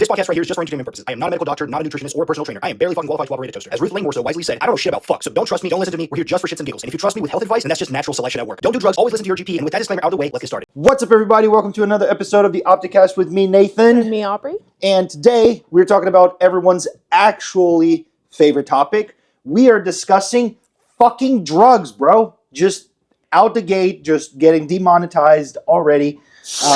This podcast right here is just for entertainment purposes. I am not a medical doctor, not a nutritionist, or a personal trainer. I am barely fucking qualified to operate a toaster. As Ruth Langmore so wisely said, I don't know shit about fuck, so don't trust me, don't listen to me. We're here just for shits and giggles. And if you trust me with health advice, then that's just natural selection at work. Don't do drugs, always listen to your GP. And with that disclaimer out of the way, let's get started. What's up, everybody? Welcome to another episode of the OptiCast with me, Nathan. And me, Aubrey. And today, we're talking about everyone's actually favorite topic. We are discussing fucking drugs, bro. Just out the gate, just getting demonetized already,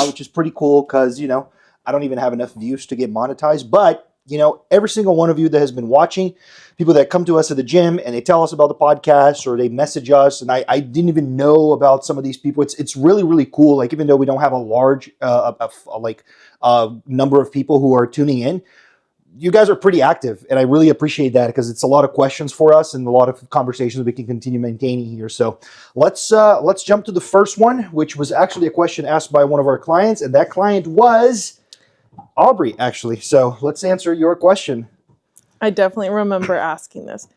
which is pretty cool because, you know, I don't even have enough views to get monetized. But, you know, every single one of you that has been watching, people that come to us at the gym and they tell us about the podcast or they message us, and I didn't even know about some of these people. It's really, really cool. Like, even though we don't have a large number of people who are tuning in, you guys are pretty active, and I really appreciate that because it's a lot of questions for us and a lot of conversations we can continue maintaining here. So let's jump to the first one, which was actually a question asked by one of our clients, and that client was Aubrey, actually. So let's answer your question. I definitely remember asking this.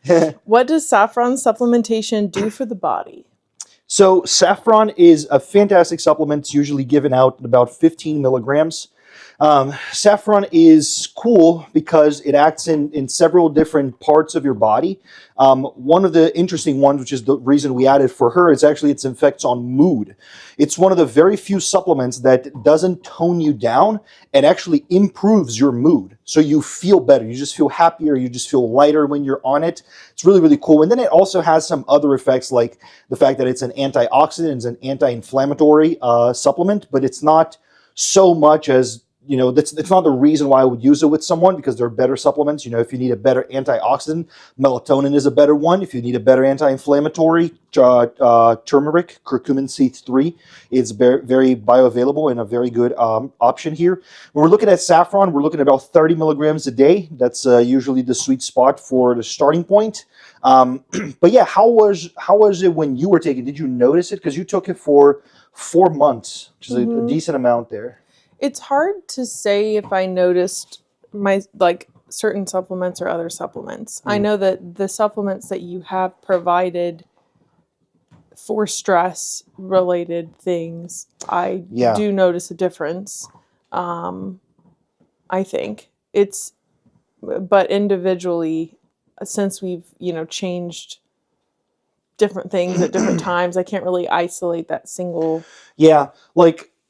What does saffron supplementation do for the body? So saffron is a fantastic supplement. It's usually given out at about 15 milligrams. Saffron is cool because it acts in several different parts of your body. One of the interesting ones, which is the reason we added for her, is actually its effects on mood. It's one of the very few supplements that doesn't tone you down and actually improves your mood. So you feel better. You just feel happier. You just feel lighter when you're on it. It's really, really cool. And then it also has some other effects, like the fact that it's an antioxidant, it's an anti-inflammatory supplement, but it's not so much as, you know, it's not the reason why I would use it with someone, because there are better supplements. You know, if you need a better antioxidant, melatonin is a better one. If you need a better anti-inflammatory, turmeric, curcumin C3 is very bioavailable and a very good option here. When we're looking at saffron, we're looking at about 30 milligrams a day. That's usually the sweet spot for the starting point. But yeah, how was it when you were taking? Did you notice it? Because you took it for 4 months, which is a decent amount there. It's hard to say if I noticed my certain supplements or other supplements. I know that the supplements that you have provided for stress related things, I do notice a difference. I think but individually, since we've, changed different things at different times, I can't really isolate that single. Yeah.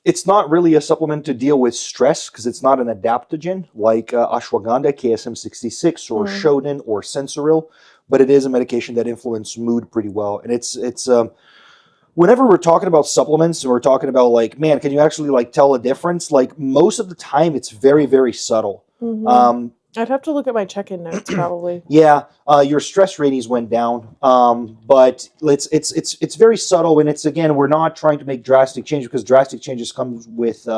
It's not really a supplement to deal with stress because it's not an adaptogen like ashwagandha, KSM-66, or Shodan, or Sensoril, but it is a medication that influences mood pretty well. And it's whenever we're talking about supplements and we're talking about man, can you actually tell a difference? Most of the time, it's very, very subtle. Mm-hmm. I'd have to look at my check-in notes probably. Yeah, your stress ratings went down, but it's very subtle, and again, we're not trying to make drastic changes because drastic changes come with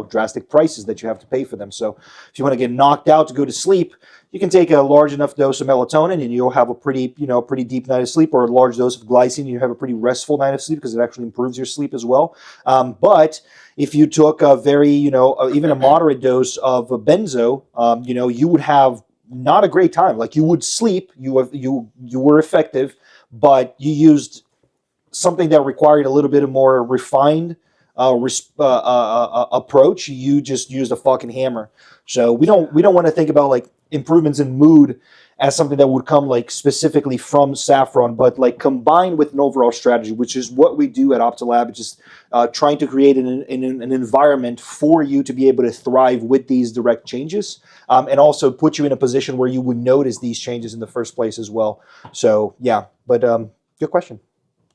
drastic prices that you have to pay for them. So if you want to get knocked out to go to sleep, you can take a large enough dose of melatonin and you'll have a pretty deep night of sleep, or a large dose of glycine and you have a pretty restful night of sleep because it actually improves your sleep as well. But if you took a very, even a moderate dose of a benzo, you would have not a great time. You would sleep, you were effective, but you used something that required a little bit of more refined approach. You just used a fucking hammer. So we don't want to think about improvements in mood as something that would come specifically from saffron, but combined with an overall strategy, which is what we do at OptiLab, just trying to create an environment for you to be able to thrive with these direct changes, and also put you in a position where you would notice these changes in the first place as well. So yeah, but good question.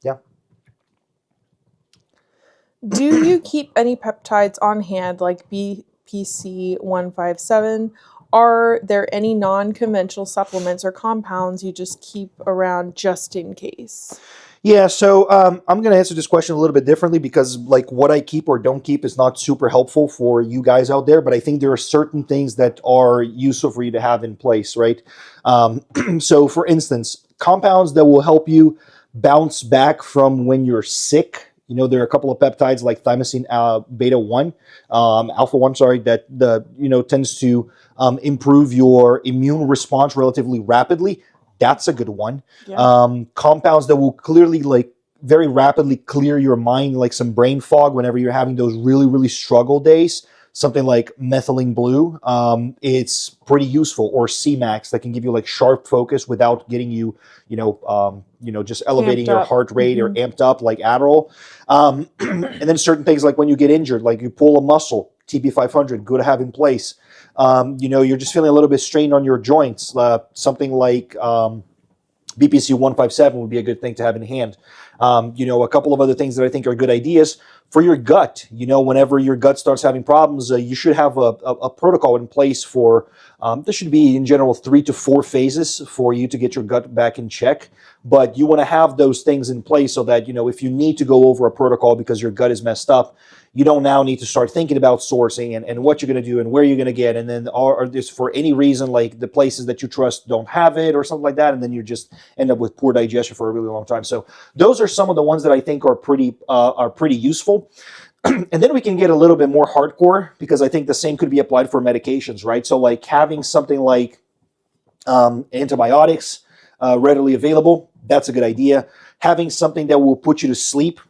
Yeah. Do you keep any peptides on hand, like BPC-157? Are there any non-conventional supplements or compounds you just keep around just in case? Yeah, so I'm going to answer this question a little bit differently because what I keep or don't keep is not super helpful for you guys out there, but I think there are certain things that are useful for you to have in place, right? So for instance, compounds that will help you bounce back from when you're sick. There are a couple of peptides like thymosin alpha-1, that tends to improve your immune response relatively rapidly. That's a good one. Yeah. Compounds that will clearly very rapidly clear your mind, like some brain fog whenever you're having those really, really struggle days. something like methylene blue, it's pretty useful, or C-Max that can give you like sharp focus without getting you, just elevating Amped your up. heart rate or amped up like Adderall. And then certain things like when you get injured, like you pull a muscle, TP500, good to have in place. You're just feeling a little bit strained on your joints. Something like BPC 157 would be a good thing to have in hand. A couple of other things that I think are good ideas for your gut. Whenever your gut starts having problems, you should have a protocol in place for, there should be in general 3 to 4 phases for you to get your gut back in check. But you want to have those things in place so that, if you need to go over a protocol because your gut is messed up, you don't now need to start thinking about sourcing and what you're going to do and where you're going to get. And then, or just for any reason, like the places that you trust don't have it or something like that. And then you just end up with poor digestion for a really long time. So those are some of the ones that I think are pretty useful. And then we can get a little bit more hardcore, because I think the same could be applied for medications, right? So like having something like antibiotics readily available, that's a good idea. Having something that will put you to sleep,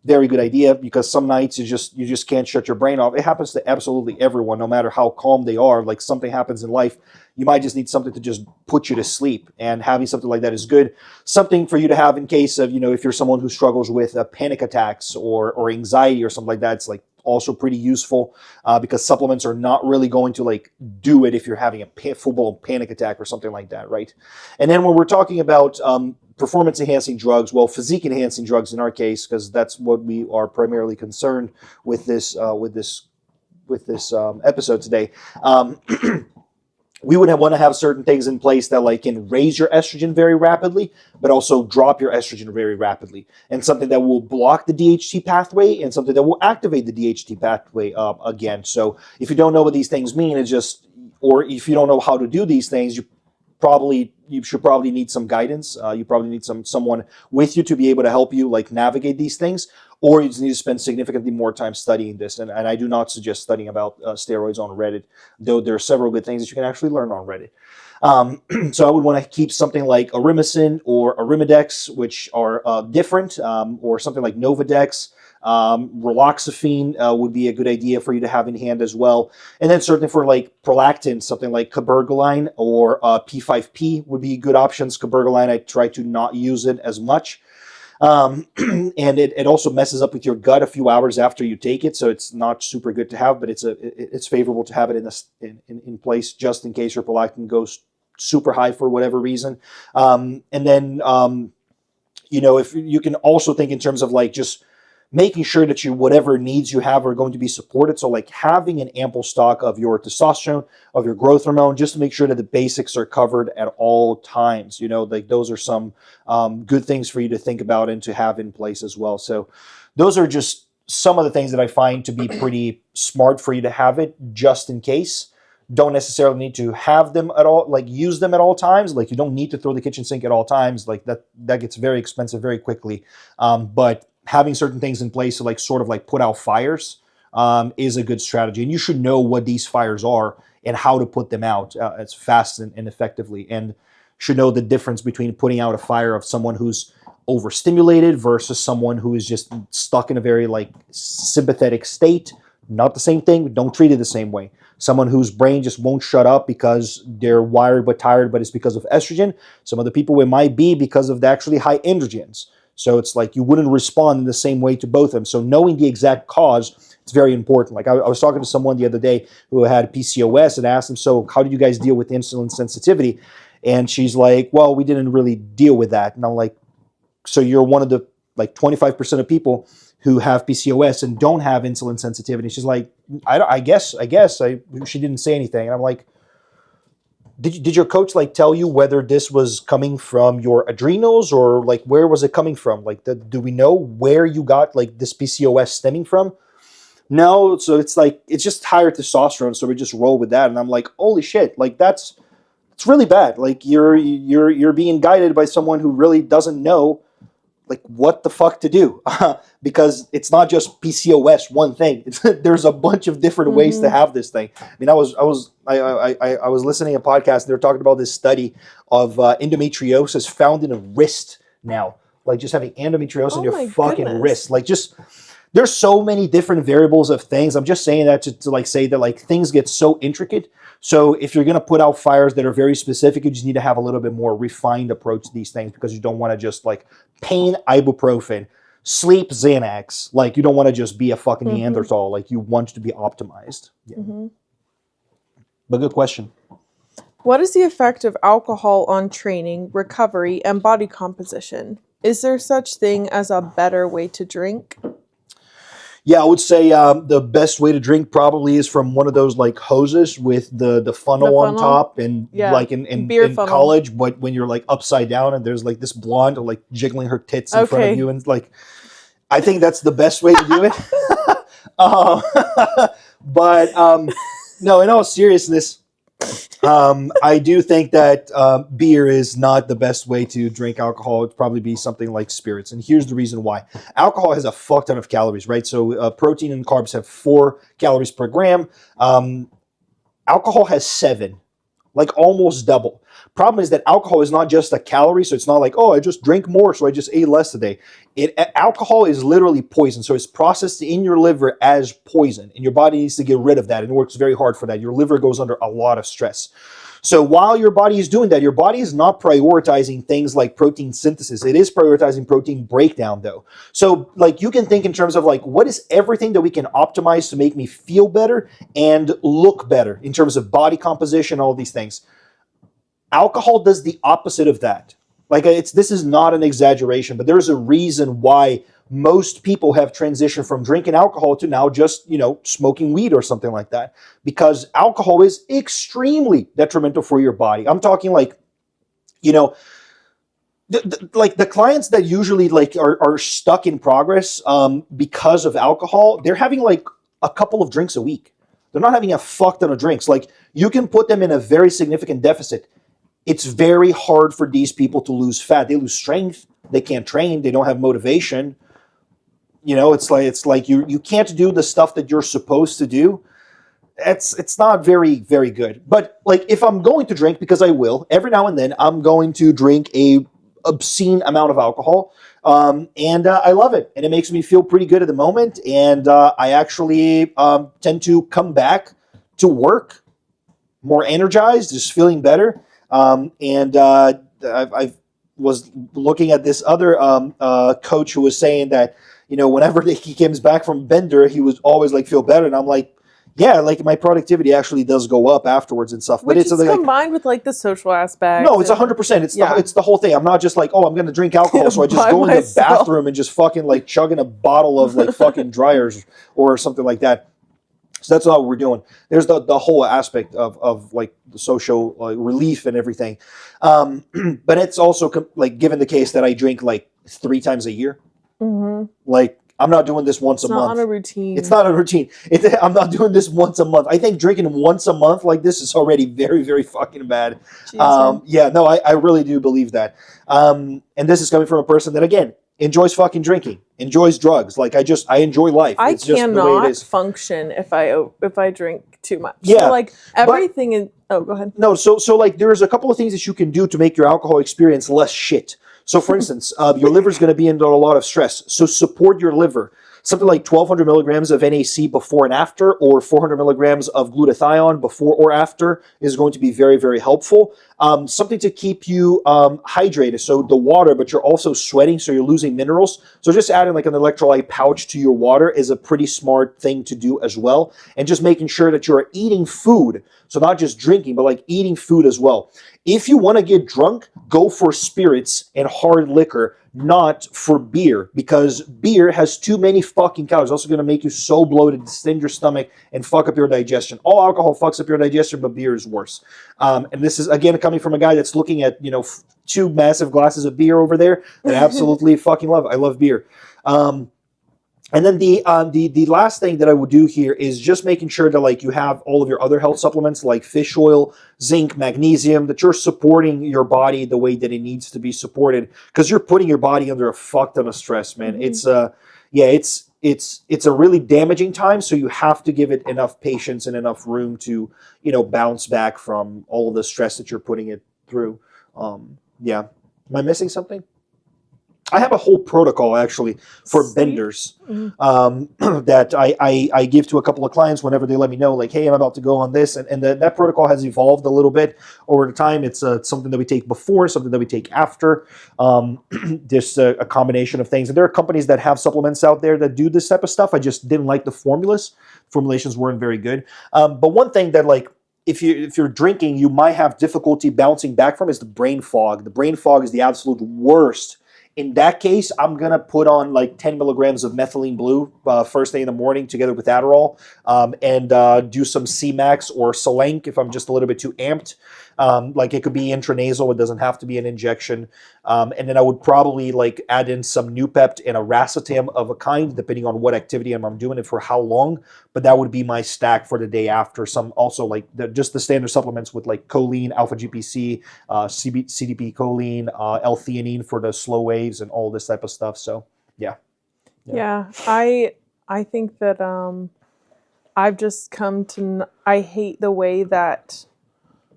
very good idea, because some nights you just can't shut your brain off. It happens to absolutely everyone, no matter how calm they are. Like something happens in life, you might just need something to just put you to sleep, and having something like that is good. Something for you to have in case of, if you're someone who struggles with panic attacks or anxiety or something like that, it's like also pretty useful, because supplements are not really going to like do it if you're having a full-blown panic attack or something like that, right? And then when we're talking about performance-enhancing drugs, well, physique-enhancing drugs in our case, because that's what we are primarily concerned with this episode today. We would want to have certain things in place that like can raise your estrogen very rapidly, but also drop your estrogen very rapidly, and something that will block the DHT pathway and something that will activate the DHT pathway again. So if you don't know what these things mean, or if you don't know how to do these things, you should probably need some guidance. You probably need someone with you to be able to help you like navigate these things, or you just need to spend significantly more time studying this. And I do not suggest studying about steroids on Reddit, though there are several good things that you can actually learn on Reddit. So I would want to keep something like Arimocin or Arimidex, which are different, or something like Novadex. Raloxifene would be a good idea for you to have in hand as well. And then certainly for like prolactin, something like cabergoline or P5P would be good options. Cabergoline, I try to not use it as much. And it also messes up with your gut a few hours after you take it, so it's not super good to have, but it's favorable to have it in place just in case your prolactin goes super high for whatever reason. And then if you can also think in terms of like just making sure that whatever needs you have are going to be supported. So like having an ample stock of your testosterone, of your growth hormone, just to make sure that the basics are covered at all times. Like those are some good things for you to think about and to have in place as well. So those are just some of the things that I find to be pretty smart for you to have it just in case. Don't necessarily need to have them at all, like use them at all times. Like you don't need to throw the kitchen sink at all times. Like that gets very expensive very quickly. But having certain things in place to like sort of like put out fires is a good strategy. And you should know what these fires are and how to put them out as fast and effectively, and should know the difference between putting out a fire of someone who's overstimulated versus someone who is just stuck in a very like sympathetic state. Not the same thing. Don't treat it the same way. Someone whose brain just won't shut up because they're wired but tired, but it's because of estrogen. Some other people, it might be because of the actually high androgens. So it's like you wouldn't respond in the same way to both of them. So knowing the exact cause, it's very important. Like I was talking to someone the other day who had PCOS, and asked them, so how did you guys deal with insulin sensitivity? And she's like, well, we didn't really deal with that. And I'm like, so you're one of the like 25% of people who have PCOS and don't have insulin sensitivity. She's like, I guess. She didn't say anything. And I'm like, did your coach like tell you whether this was coming from your adrenals or like where was it coming from? Like, do we know where you got like this PCOS stemming from? No. So it's like, it's just higher testosterone. So we just roll with that. And I'm like, holy shit, like it's really bad. Like you're being guided by someone who really doesn't know like what the fuck to do, because it's not just PCOS one thing. There's a bunch of different ways to have this thing. I mean, I was listening to a podcast. They were talking about this study of endometriosis found in a wrist now, like just having endometriosis in your fucking wrist. Like just there's so many different variables of things. I'm just saying that to like say that like things get so intricate. So if you're going to put out fires that are very specific, you just need to have a little bit more refined approach to these things, because you don't want to just like pain ibuprofen, sleep Xanax. Like you don't want to just be a fucking Neanderthal. Like you want to be optimized. Yeah. But good question. What is the effect of alcohol on training, recovery, and body composition? Is there such thing as a better way to drink? Yeah, I would say the best way to drink probably is from one of those like hoses with the funnel on top, and like in college, but when you're like upside down and there's like this blonde like jiggling her tits in front of you, and like I think that's the best way to do it. But no, in all seriousness, I do think that beer is not the best way to drink alcohol. It'd probably be something like spirits. And here's the reason why. Alcohol has a fuck ton of calories, right? So protein and carbs have 4 calories per gram. Alcohol has 7, like almost double. Problem is that alcohol is not just a calorie, so it's not like, oh, I just drank more, so I just ate less today. Alcohol is literally poison, so it's processed in your liver as poison, and your body needs to get rid of that, and it works very hard for that. Your liver goes under a lot of stress. So while your body is doing that, your body is not prioritizing things like protein synthesis. It is prioritizing protein breakdown, though. So like you can think in terms of like, what is everything that we can optimize to make me feel better and look better in terms of body composition, all these things. Alcohol does the opposite of that. Like this is not an exaggeration, but there's a reason why most people have transitioned from drinking alcohol to now just, smoking weed or something like that. Because alcohol is extremely detrimental for your body. I'm talking like, the clients that usually like are stuck in progress because of alcohol, they're having like a couple of drinks a week. They're not having a fuck ton of drinks. Like you can put them in a very significant deficit. It's very hard for these people to lose fat. They lose strength. They can't train. They don't have motivation. It's like you can't do the stuff that you're supposed to do. It's not very, very good. But like if I'm going to drink, because I will, every now and then I'm going to drink a obscene amount of alcohol. And I love it. And it makes me feel pretty good at the moment. And I actually tend to come back to work more energized, just feeling better. I was looking at this other coach who was saying that, whenever he comes back from Bender, he was always like feel better. And I'm like, yeah, like my productivity actually does go up afterwards and stuff. But it's combined with like the social aspect. No, it's 100%. It's the whole thing. I'm not just like, oh, I'm going to drink alcohol, so I just go in the bathroom and just fucking like chugging a bottle of like fucking dryers or something like that. So that's not what we're doing. There's the whole aspect of like the social relief and everything. But it's also like given the case that I drink like 3 times a year. Mm-hmm. Like I'm not doing this once a month. It's not on a routine. It's not a routine. I'm not doing this once a month. I think drinking once a month like this is already very, very fucking bad. I really do believe that. And this is coming from a person that, again, enjoys fucking drinking, enjoys drugs. Like I enjoy life. It's just the way it is. Function if I drink too much. Yeah. So like everything is. Oh, go ahead. No, so like there's a couple of things that you can do to make your alcohol experience less shit. So for instance, your liver is going to be under a lot of stress. So support your liver. Something like 1,200 milligrams of NAC before and after, or 400 milligrams of glutathione before or after is going to be very, very helpful. Something to keep you hydrated. So the water, but you're also sweating, so you're losing minerals. So just adding like an electrolyte pouch to your water is a pretty smart thing to do as well. And just making sure that you're eating food. So not just drinking, but like eating food as well. If you want to get drunk, go for spirits and hard liquor, not for beer, because beer has too many fucking calories. It's also going to make you so bloated, distend your stomach, and fuck up your digestion. All alcohol fucks up your digestion, but beer is worse. And this is, again, coming from a guy that's looking at, 2 massive glasses of beer over there that I absolutely fucking love. I love beer. And then the last thing that I would do here is just making sure that like you have all of your other health supplements like fish oil, zinc, magnesium, that you're supporting your body the way that it needs to be supported, because you're putting your body under a fuck ton of stress, man. Mm-hmm. It's a really damaging time, so you have to give it enough patience and enough room to, bounce back from all of the stress that you're putting it through. Am I missing something? I have a whole protocol actually for benders that I give to a couple of clients whenever they let me know, like, hey, I'm about to go on this. And that protocol has evolved a little bit over time. It's something that we take before, something that we take after, just a combination of things. And there are companies that have supplements out there that do this type of stuff. I just didn't like the formulas. Formulations weren't very good. But one thing that, like, if you're drinking, you might have difficulty bouncing back from is the brain fog. The brain fog is the absolute worst. In that case, I'm going to put on like 10 milligrams of methylene blue first thing in the morning together with Adderall, and do some C-Max or Selenk if I'm just a little bit too amped. Like it could be intranasal. It doesn't have to be an injection. And then I would probably like add in some Nupept and a racetam of a kind, depending on what activity I'm doing and for how long. But that would be my stack for the day after. Some also like just the standard supplements with like choline, alpha GPC, CDP choline, L-theanine for the slow waves and all this type of stuff. So yeah. I think that I've just come to I hate the way that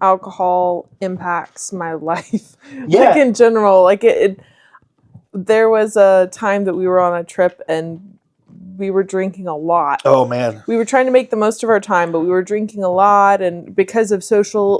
alcohol impacts my life. Like in general, like there was a time that we were on a trip and we were drinking a lot. Oh man. We were trying to make the most of our time, but we were drinking a lot, and because of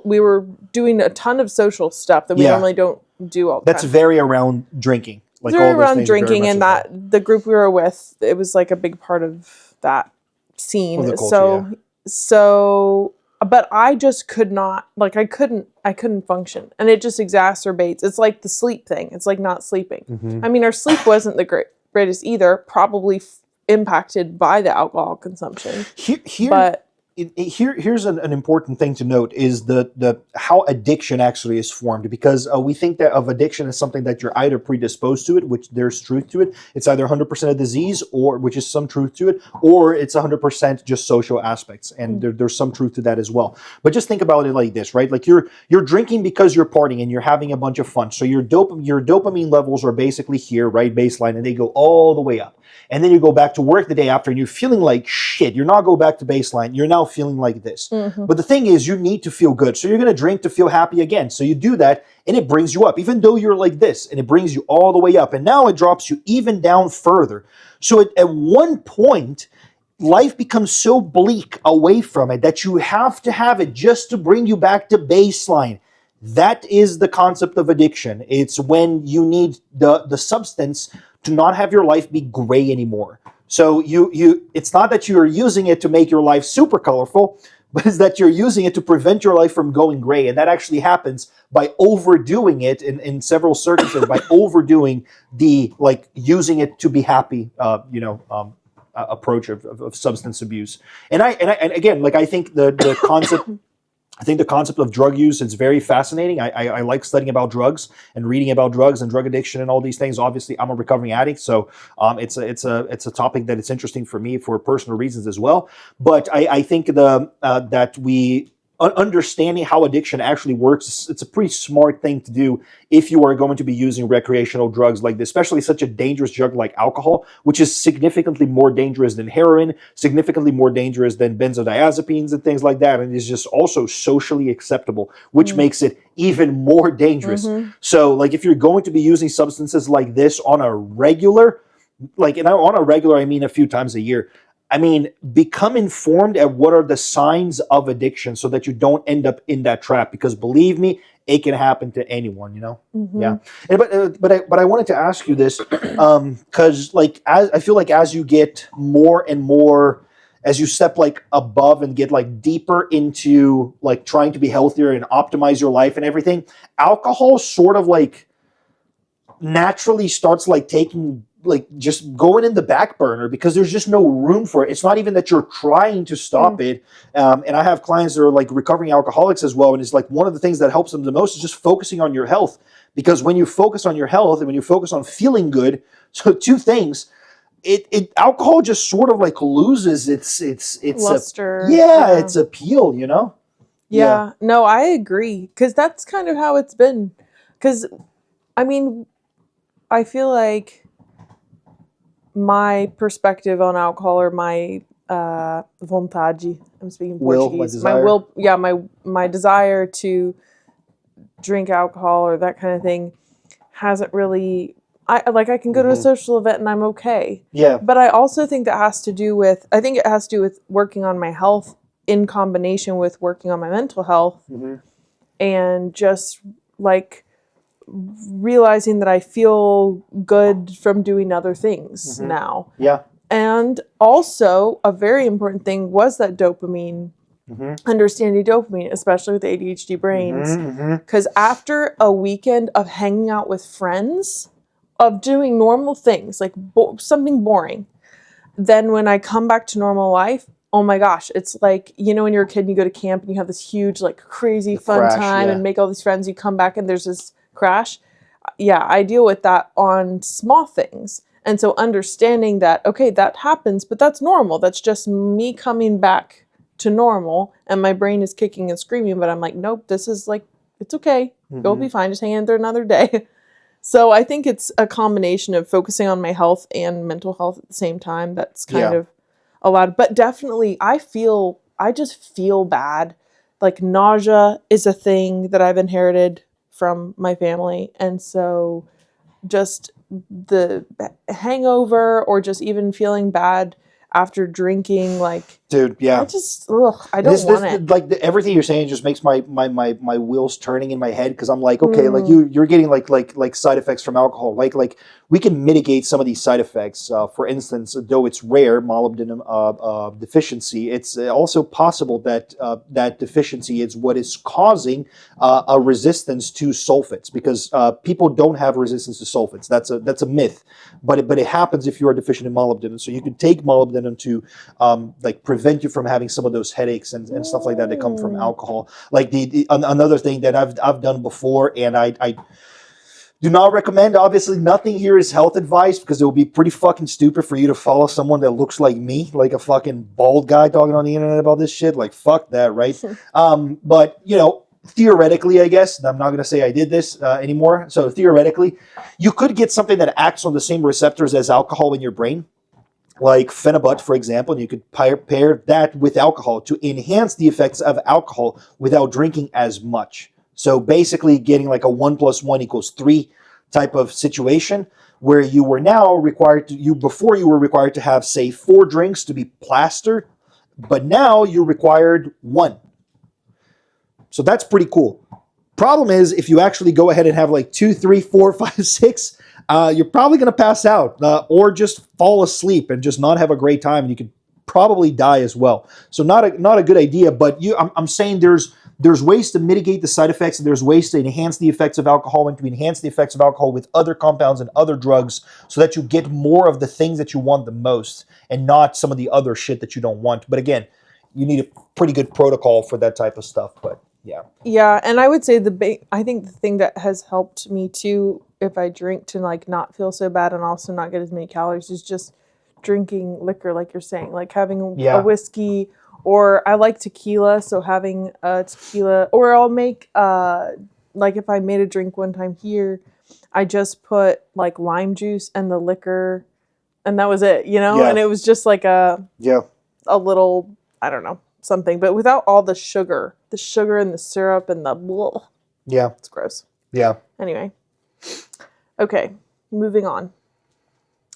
we were doing a ton of social stuff that we normally don't do all the time. That's very around drinking. Like all around drinking, and that the group we were with, it was like a big part of that scene. Well, culture, so but I just could not, like, I couldn't function. And it just exacerbates. It's like the sleep thing. It's like not sleeping. Mm-hmm. I mean, our sleep wasn't the greatest either, probably impacted by the alcohol consumption. Here's an important thing to note is the how addiction actually is formed, because we think that of addiction as something that you're either predisposed to it, which there's truth to it. It's either 100% a disease, or which is some truth to it, or it's 100% just social aspects, and there's some truth to that as well. But just think about it like this, right? Like you're drinking because you're partying and you're having a bunch of fun. So your dopamine levels are basically here, right, baseline, and they go all the way up. And then you go back to work the day after and you're feeling like shit. You're not going back to baseline. You're now feeling like this. Mm-hmm. But the thing is, you need to feel good. So you're going to drink to feel happy again. So you do that and it brings you up, even though you're like this, and it brings you all the way up. And now it drops you even down further. So at one point, life becomes so bleak away from it that you have to have it just to bring you back to baseline. That is the concept of addiction. It's when you need the substance to not have your life be gray anymore. So it's not that you're using it to make your life super colorful, but it's that you're using it to prevent your life from going gray. And that actually happens by overdoing it in several circumstances, by overdoing the, like, using it to be happy, approach of substance abuse. And again, like, I think the concept I think the concept of drug use is very fascinating. I like studying about drugs and reading about drugs and drug addiction and all these things. Obviously, I'm a recovering addict, so it's a topic that it's interesting for me for personal reasons as well. But I think that we understanding how addiction actually works, it's a pretty smart thing to do if you are going to be using recreational drugs like this, especially such a dangerous drug like alcohol, which is significantly more dangerous than heroin, significantly more dangerous than benzodiazepines and things like that, and is just also socially acceptable, which makes it even more dangerous. Mm-hmm. So, like, if you're going to be using substances like this on a regular, I mean a few times a year, I mean, become informed at what are the signs of addiction so that you don't end up in that trap. Because believe me, it can happen to anyone, you know? Mm-hmm. Yeah. But I wanted to ask you this, because I feel like as you get more and more, as you step like above and get like deeper into like trying to be healthier and optimize your life and everything, alcohol sort of like naturally starts like taking, like, just going in the back burner because there's just no room for it. It's not even that you're trying to stop it. And I have clients that are like recovering alcoholics as well. And it's like one of the things that helps them the most is just focusing on your health. Because when you focus on your health and when you focus on feeling good, so two things, alcohol just sort of like loses its luster. Its appeal, you know? Yeah. No, I agree. Because that's kind of how it's been. Because, I mean, I feel like my perspective on alcohol, or my vontade, I'm speaking Portuguese. My desire to drink alcohol or that kind of thing hasn't really I can go to a social event and I'm okay. Yeah. But I also think that has to do with, I think it has to do with working on my health in combination with working on my mental health and just like realizing that I feel good from doing other things now. Yeah. And also a very important thing was that dopamine, understanding dopamine, especially with ADHD brains. Because after a weekend of hanging out with friends, of doing normal things, like something boring, then when I come back to normal life, oh my gosh, it's like, you know, when you're a kid and you go to camp and you have this huge, like crazy fun crash, time and make all these friends, you come back and there's this crash. Yeah, I deal with that on small things. And so understanding that, okay, that happens, but that's normal. That's just me coming back to normal and my brain is kicking and screaming, but I'm like, nope, this is like, it's okay. You'll be fine. Just hang in there another day. So I think it's a combination of focusing on my health and mental health at the same time. That's kind of allowed. But definitely, I just feel bad. Like nausea is a thing that I've inherited from my family. And so just the hangover or just even feeling bad after drinking, like, dude, yeah, I just, I don't want it. Like everything you're saying just makes my wheels turning in my head because I'm like, okay, like you're getting like side effects from alcohol, like we can mitigate some of these side effects. For instance, though it's rare, molybdenum deficiency, it's also possible that that deficiency is what is causing a resistance to sulfates because people don't have resistance to sulfates. That's a myth, but it happens if you are deficient in molybdenum. So you can take molybdenum to like prevent you from having some of those headaches and stuff like that come from alcohol. Like another thing that I've done before, and I do not recommend. Obviously, nothing here is health advice because it will be pretty fucking stupid for you to follow someone that looks like me, like a fucking bald guy talking on the internet about this shit. Like fuck that, right? But you know, theoretically, I guess, and I'm not going to say I did this anymore. So theoretically, you could get something that acts on the same receptors as alcohol in your brain, like phenibut, for example, and you could pair that with alcohol to enhance the effects of alcohol without drinking as much. So basically getting like a 1 + 1 = 3 type of situation where you were now required to, before you were required to have, say, 4 drinks to be plastered, but now you're required 1. So that's pretty cool. Problem is, if you actually go ahead and have like 2, 3, 4, 5, 6, you're probably going to pass out or just fall asleep and just not have a great time. And you could probably die as well. So not a good idea. But I'm saying there's ways to mitigate the side effects, and there's ways to enhance the effects of alcohol and to enhance the effects of alcohol with other compounds and other drugs so that you get more of the things that you want the most and not some of the other shit that you don't want. But again, you need a pretty good protocol for that type of stuff. But yeah. Yeah, and I would say I think the thing that has helped me too, if I drink, to like not feel so bad and also not get as many calories, is just drinking liquor, like you're saying, like having a whiskey, or I like tequila, so having a tequila, or I'll make like if I made a drink one time here, I just put like lime juice and the liquor, and that was it, you know, and it was just like a little, I don't know, something, but without all the sugar and the syrup and the blah. Yeah. It's gross. Yeah. Anyway. Okay, moving on.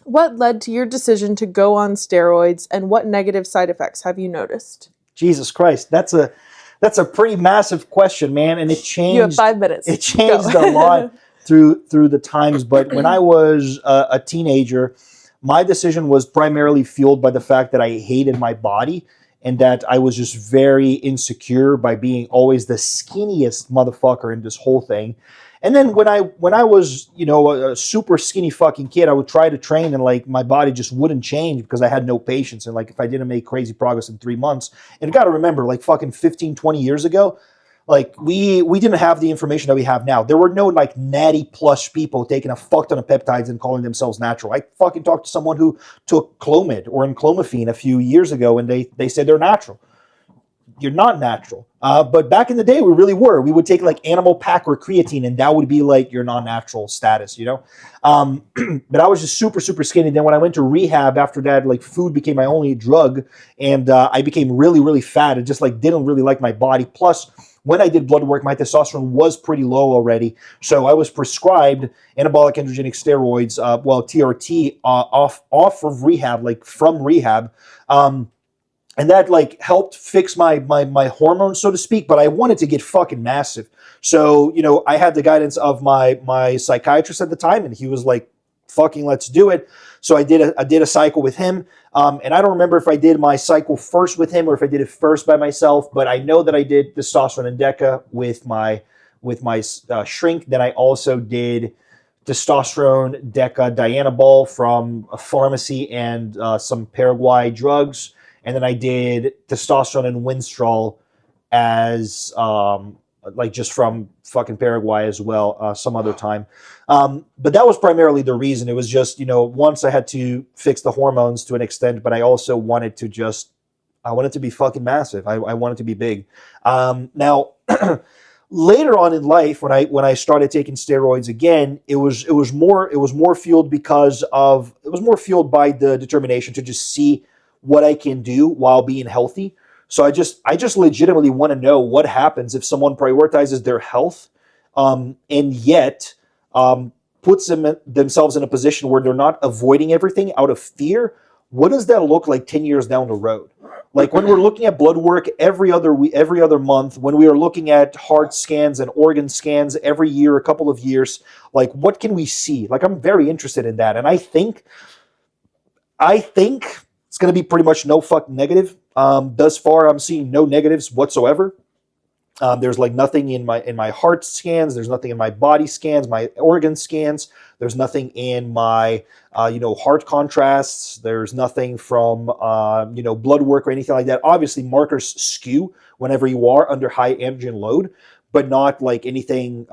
What led to your decision to go on steroids, and what negative side effects have you noticed? Jesus Christ, that's a pretty massive question, man, and it changed. You have 5 minutes. It changed a lot through the times, but when I was a teenager, my decision was primarily fueled by the fact that I hated my body and that I was just very insecure by being always the skinniest motherfucker in this whole thing. And then when I was, you know, a super skinny fucking kid, I would try to train and like my body just wouldn't change because I had no patience. And like if I didn't make crazy progress in 3 months, and you got to remember, like fucking 15, 20 years ago, like we didn't have the information that we have now. There were no like natty plush people taking a fuck ton of peptides and calling themselves natural. I fucking talked to someone who took Clomid or enclomiphene a few years ago and they said they're natural. You're not natural. But back in the day, we really were. We would take like animal pack or creatine, and that would be like your non-natural status, you know? But I was just super, super skinny. Then when I went to rehab after that, like food became my only drug, and I became really, really fat. I just like didn't really like my body. Plus, when I did blood work, my testosterone was pretty low already. So I was prescribed anabolic androgenic steroids, TRT, off of rehab, like from rehab. And that like helped fix my hormones, so to speak, but I wanted to get fucking massive. So, I had the guidance of my psychiatrist at the time, and he was like, fucking let's do it. So I did a cycle with him. And I don't remember if I did my cycle first with him or if I did it first by myself, but I know that I did testosterone and DECA with my shrink. Then I also did testosterone, DECA, Dianabol from a pharmacy and some Paraguay drugs. And then I did testosterone and Winstrol as just from fucking Paraguay as well, some other time. But that was primarily the reason. It was just, once I had to fix the hormones to an extent, but I also wanted to I wanted to be fucking massive. I wanted to be big. Now, later on in life, when I started taking steroids again, it was more fueled by the determination to just see what I can do while being healthy. So I just legitimately want to know what happens if someone prioritizes their health, and yet puts themselves in a position where they're not avoiding everything out of fear. What does that look like 10 years down the road? Like when we're looking at blood work every other month, when we are looking at heart scans and organ scans every year, a couple of years, like what can we see? Like I'm very interested in that, and I think it's going to be pretty much no fucking negative. Thus far, I'm seeing no negatives whatsoever. There's like nothing in my heart scans. There's nothing in my body scans, my organ scans. There's nothing in my heart contrasts. There's nothing from blood work or anything like that. Obviously, markers skew whenever you are under high androgen load, but not like anything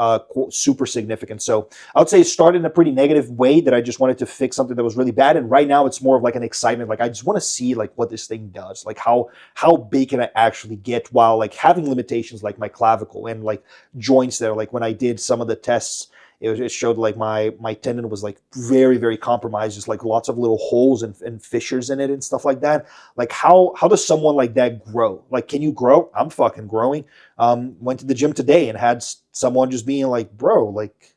super significant. So I would say it started in a pretty negative way that I just wanted to fix something that was really bad. And right now it's more of like an excitement. Like I just want to see like what this thing does, like how big can I actually get while like having limitations like my clavicle and like joints there. Like when I did some of the tests, it showed like my tendon was like very, very compromised, just like lots of little holes and fissures in it and stuff like that. Like how does someone like that grow? Like, can you grow? I'm fucking growing. Went to the gym today and had someone just being like, bro, like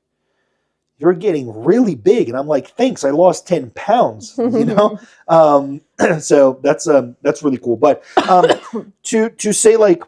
you're getting really big. And I'm like, thanks, I lost 10 pounds, So that's really cool. But to say like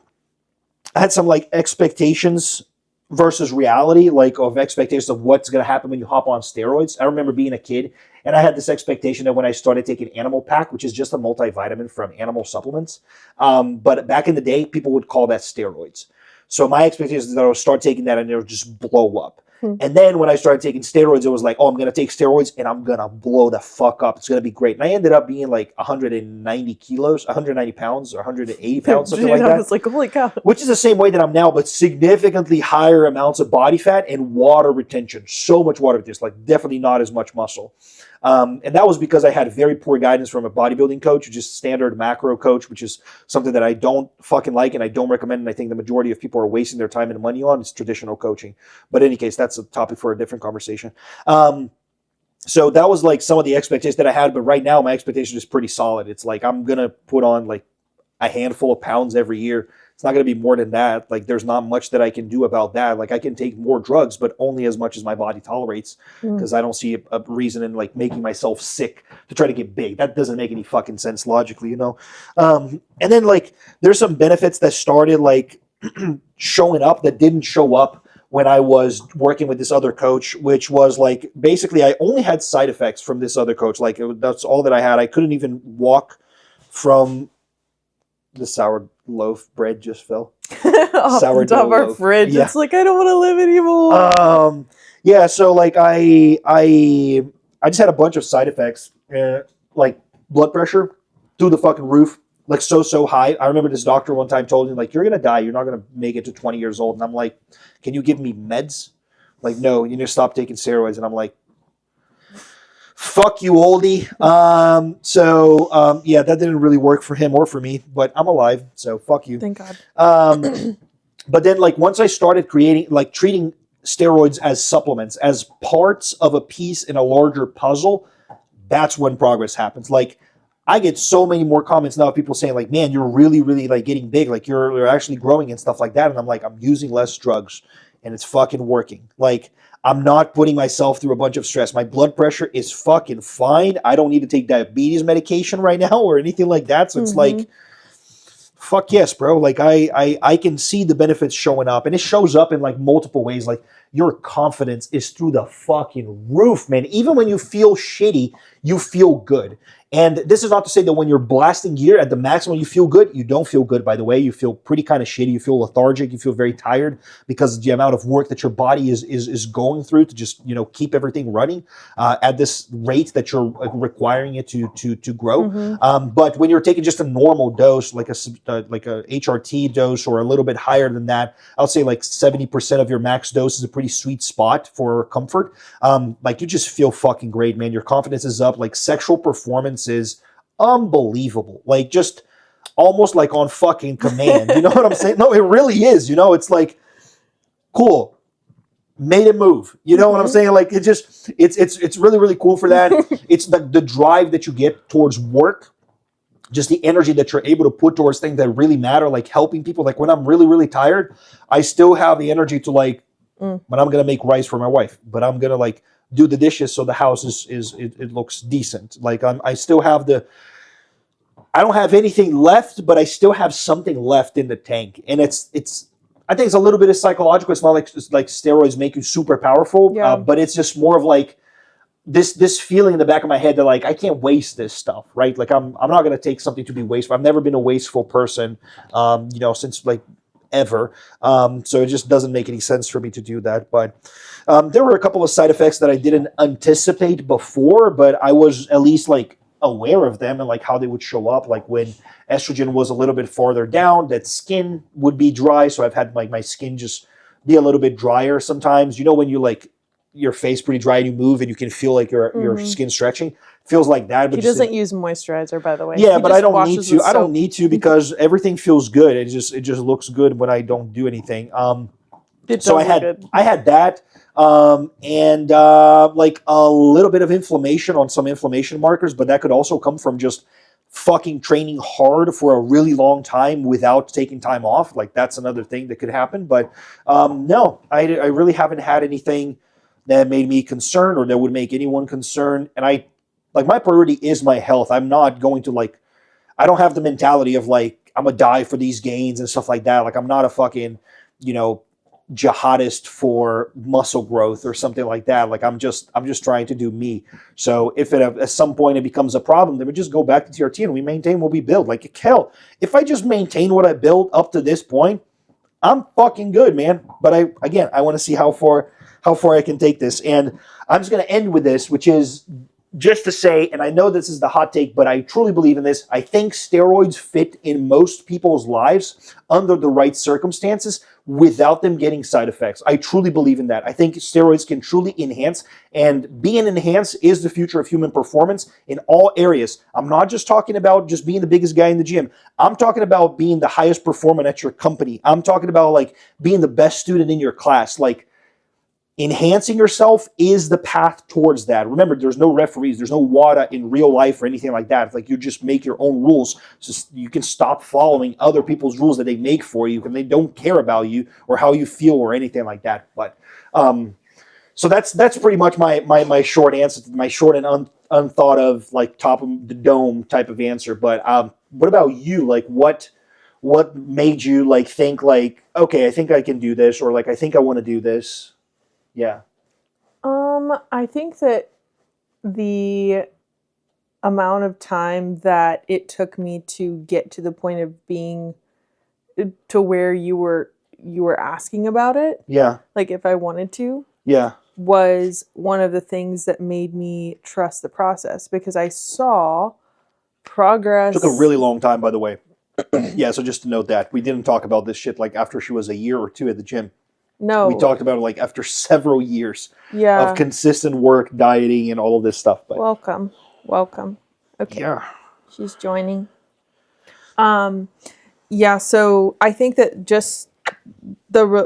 I had some like expectations versus reality, like of expectations of what's going to happen when you hop on steroids. I remember being a kid and I had this expectation that when I started taking Animal Pack, which is just a multivitamin from animal supplements, but back in the day, people would call that steroids. So my expectation is that I would start taking that and it would just blow up. And then when I started taking steroids, it was like, oh, I'm going to take steroids and I'm going to blow the fuck up. It's going to be great. And I ended up being like 190 pounds or 180 pounds, something like that. I was like, holy cow. Which is the same weight that I'm now, but significantly higher amounts of body fat and water retention. So much water retention, like definitely not as much muscle. And that was because I had very poor guidance from a bodybuilding coach, just standard macro coach, which is something that I don't fucking like and I don't recommend. And I think the majority of people are wasting their time and money on is traditional coaching. But in any case, that's a topic for a different conversation. So that was like some of the expectations that I had. But right now, my expectation is pretty solid. It's like I'm going to put on like a handful of pounds every year. It's not going to be more than that. Like there's not much that I can do about that. Like I can take more drugs, but only as much as my body tolerates, because I don't see a reason in like making myself sick to try to get big. That doesn't make any fucking sense logically, And then like there's some benefits that started like showing up that didn't show up when I was working with this other coach, which was like basically I only had side effects from this other coach. Like that's all that I had. I couldn't even walk from the sour loaf bread just fell. Off the top of our fridge. Yeah. It's like I don't want to live anymore. Yeah, so like I just had a bunch of side effects, like blood pressure through the fucking roof, like so high. I remember this doctor one time told me like, you're gonna die, you're not gonna make it to 20 years old. And I'm like, can you give me meds? Like, no, you need to stop taking steroids. And I'm like, fuck you, oldie. Yeah, that didn't really work for him or for me, but I'm alive, so fuck you. Thank God. But then like once I started treating steroids as supplements, as parts of a piece in a larger puzzle, that's when progress happens. Like I get so many more comments now of people saying like, man, you're really, really like getting big. Like you're actually growing and stuff like that. And I'm like, I'm using less drugs and it's fucking working. Like I'm not putting myself through a bunch of stress. My blood pressure is fucking fine. I don't need to take diabetes medication right now or anything like that. So it's like, fuck yes, bro. Like I can see the benefits showing up, and it shows up in like multiple ways. Like your confidence is through the fucking roof, man. Even when you feel shitty, you feel good. And this is not to say that when you're blasting gear at the maximum, you feel good. You don't feel good, by the way. You feel pretty kind of shitty. You feel lethargic. You feel very tired because of the amount of work that your body is going through to just, keep everything running at this rate that you're requiring it to grow. But when you're taking just a normal dose, like a HRT dose or a little bit higher than that, I'll say like 70% of your max dose is a pretty sweet spot for comfort. Like you just feel fucking great, man. Your confidence is up. Like sexual performance is unbelievable. Like just almost like on fucking command. You know what I'm saying? No, it really is. It's like, cool. Made it move. You know what I'm saying? Like it's really, really cool for that. It's the drive that you get towards work. Just the energy that you're able to put towards things that really matter, like helping people. Like when I'm really, really tired, I still have the energy to like, but I'm going to make rice for my wife, but I'm going to like do the dishes so the house it looks decent. Like I still have I don't have anything left, but I still have something left in the tank. And I think it's a little bit of psychological. It's not like steroids make you super powerful, but it's just more of like this feeling in the back of my head that like, I can't waste this stuff, right? Like I'm not going to take something to be wasteful. I've never been a wasteful person, since like ever. So it just doesn't make any sense for me to do that. But there were a couple of side effects that I didn't anticipate before, but I was at least like aware of them and like how they would show up. Like when estrogen was a little bit farther down, that skin would be dry. So I've had like my skin just be a little bit drier sometimes. When you like your face pretty dry and you move and you can feel like your skin stretching. Feels like that. But he doesn't use moisturizer, by the way. Yeah, but I don't need to. I don't need to because everything feels good. It just looks good when I don't do anything. So I had that, and like a little bit of inflammation on some inflammation markers, but that could also come from just fucking training hard for a really long time without taking time off. Like that's another thing that could happen. But no, I really haven't had anything that made me concerned or that would make anyone concerned. And my priority is my health. I'm not going to I don't have the mentality of like, I'm gonna die for these gains and stuff like that. Like I'm not a fucking, jihadist for muscle growth or something like that. Like I'm just trying to do me. So if at some point it becomes a problem, then we just go back to TRT and we maintain what we build. Like hell, if I just maintain what I built up to this point, I'm fucking good, man. But I want to see how far I can take this. And I'm just going to end with this, which is just to say, and I know this is the hot take, but I truly believe in this. I think steroids fit in most people's lives under the right circumstances without them getting side effects. I truly believe in that. I think steroids can truly enhance, and being enhanced is the future of human performance in all areas. I'm not just talking about just being the biggest guy in the gym. I'm talking about being the highest performer at your company. I'm talking about like being the best student in your class. Like, enhancing yourself is the path towards that. Remember, there's no referees, there's no WADA in real life or anything like that. It's like you just make your own rules. So you can stop following other people's rules that they make for you, and they don't care about you or how you feel or anything like that. But so that's pretty much my short answer, my short and unthought of like top of the dome type of answer. But what about you? Like what made you like think like, okay, I think I can do this, or like I think I want to do this? Yeah. I think that the amount of time that it took me to get to the point of being to where you were asking about it. Yeah. Like if I wanted to. Yeah. Was one of the things that made me trust the process because I saw progress. It took a really long time, by the way. Yeah, so just to note that we didn't talk about this shit like after she was a year or two at the gym. No. We talked about it like after several years of consistent work, dieting, and all of this stuff. But welcome. Okay. Yeah. She's joining. Yeah, so I think that just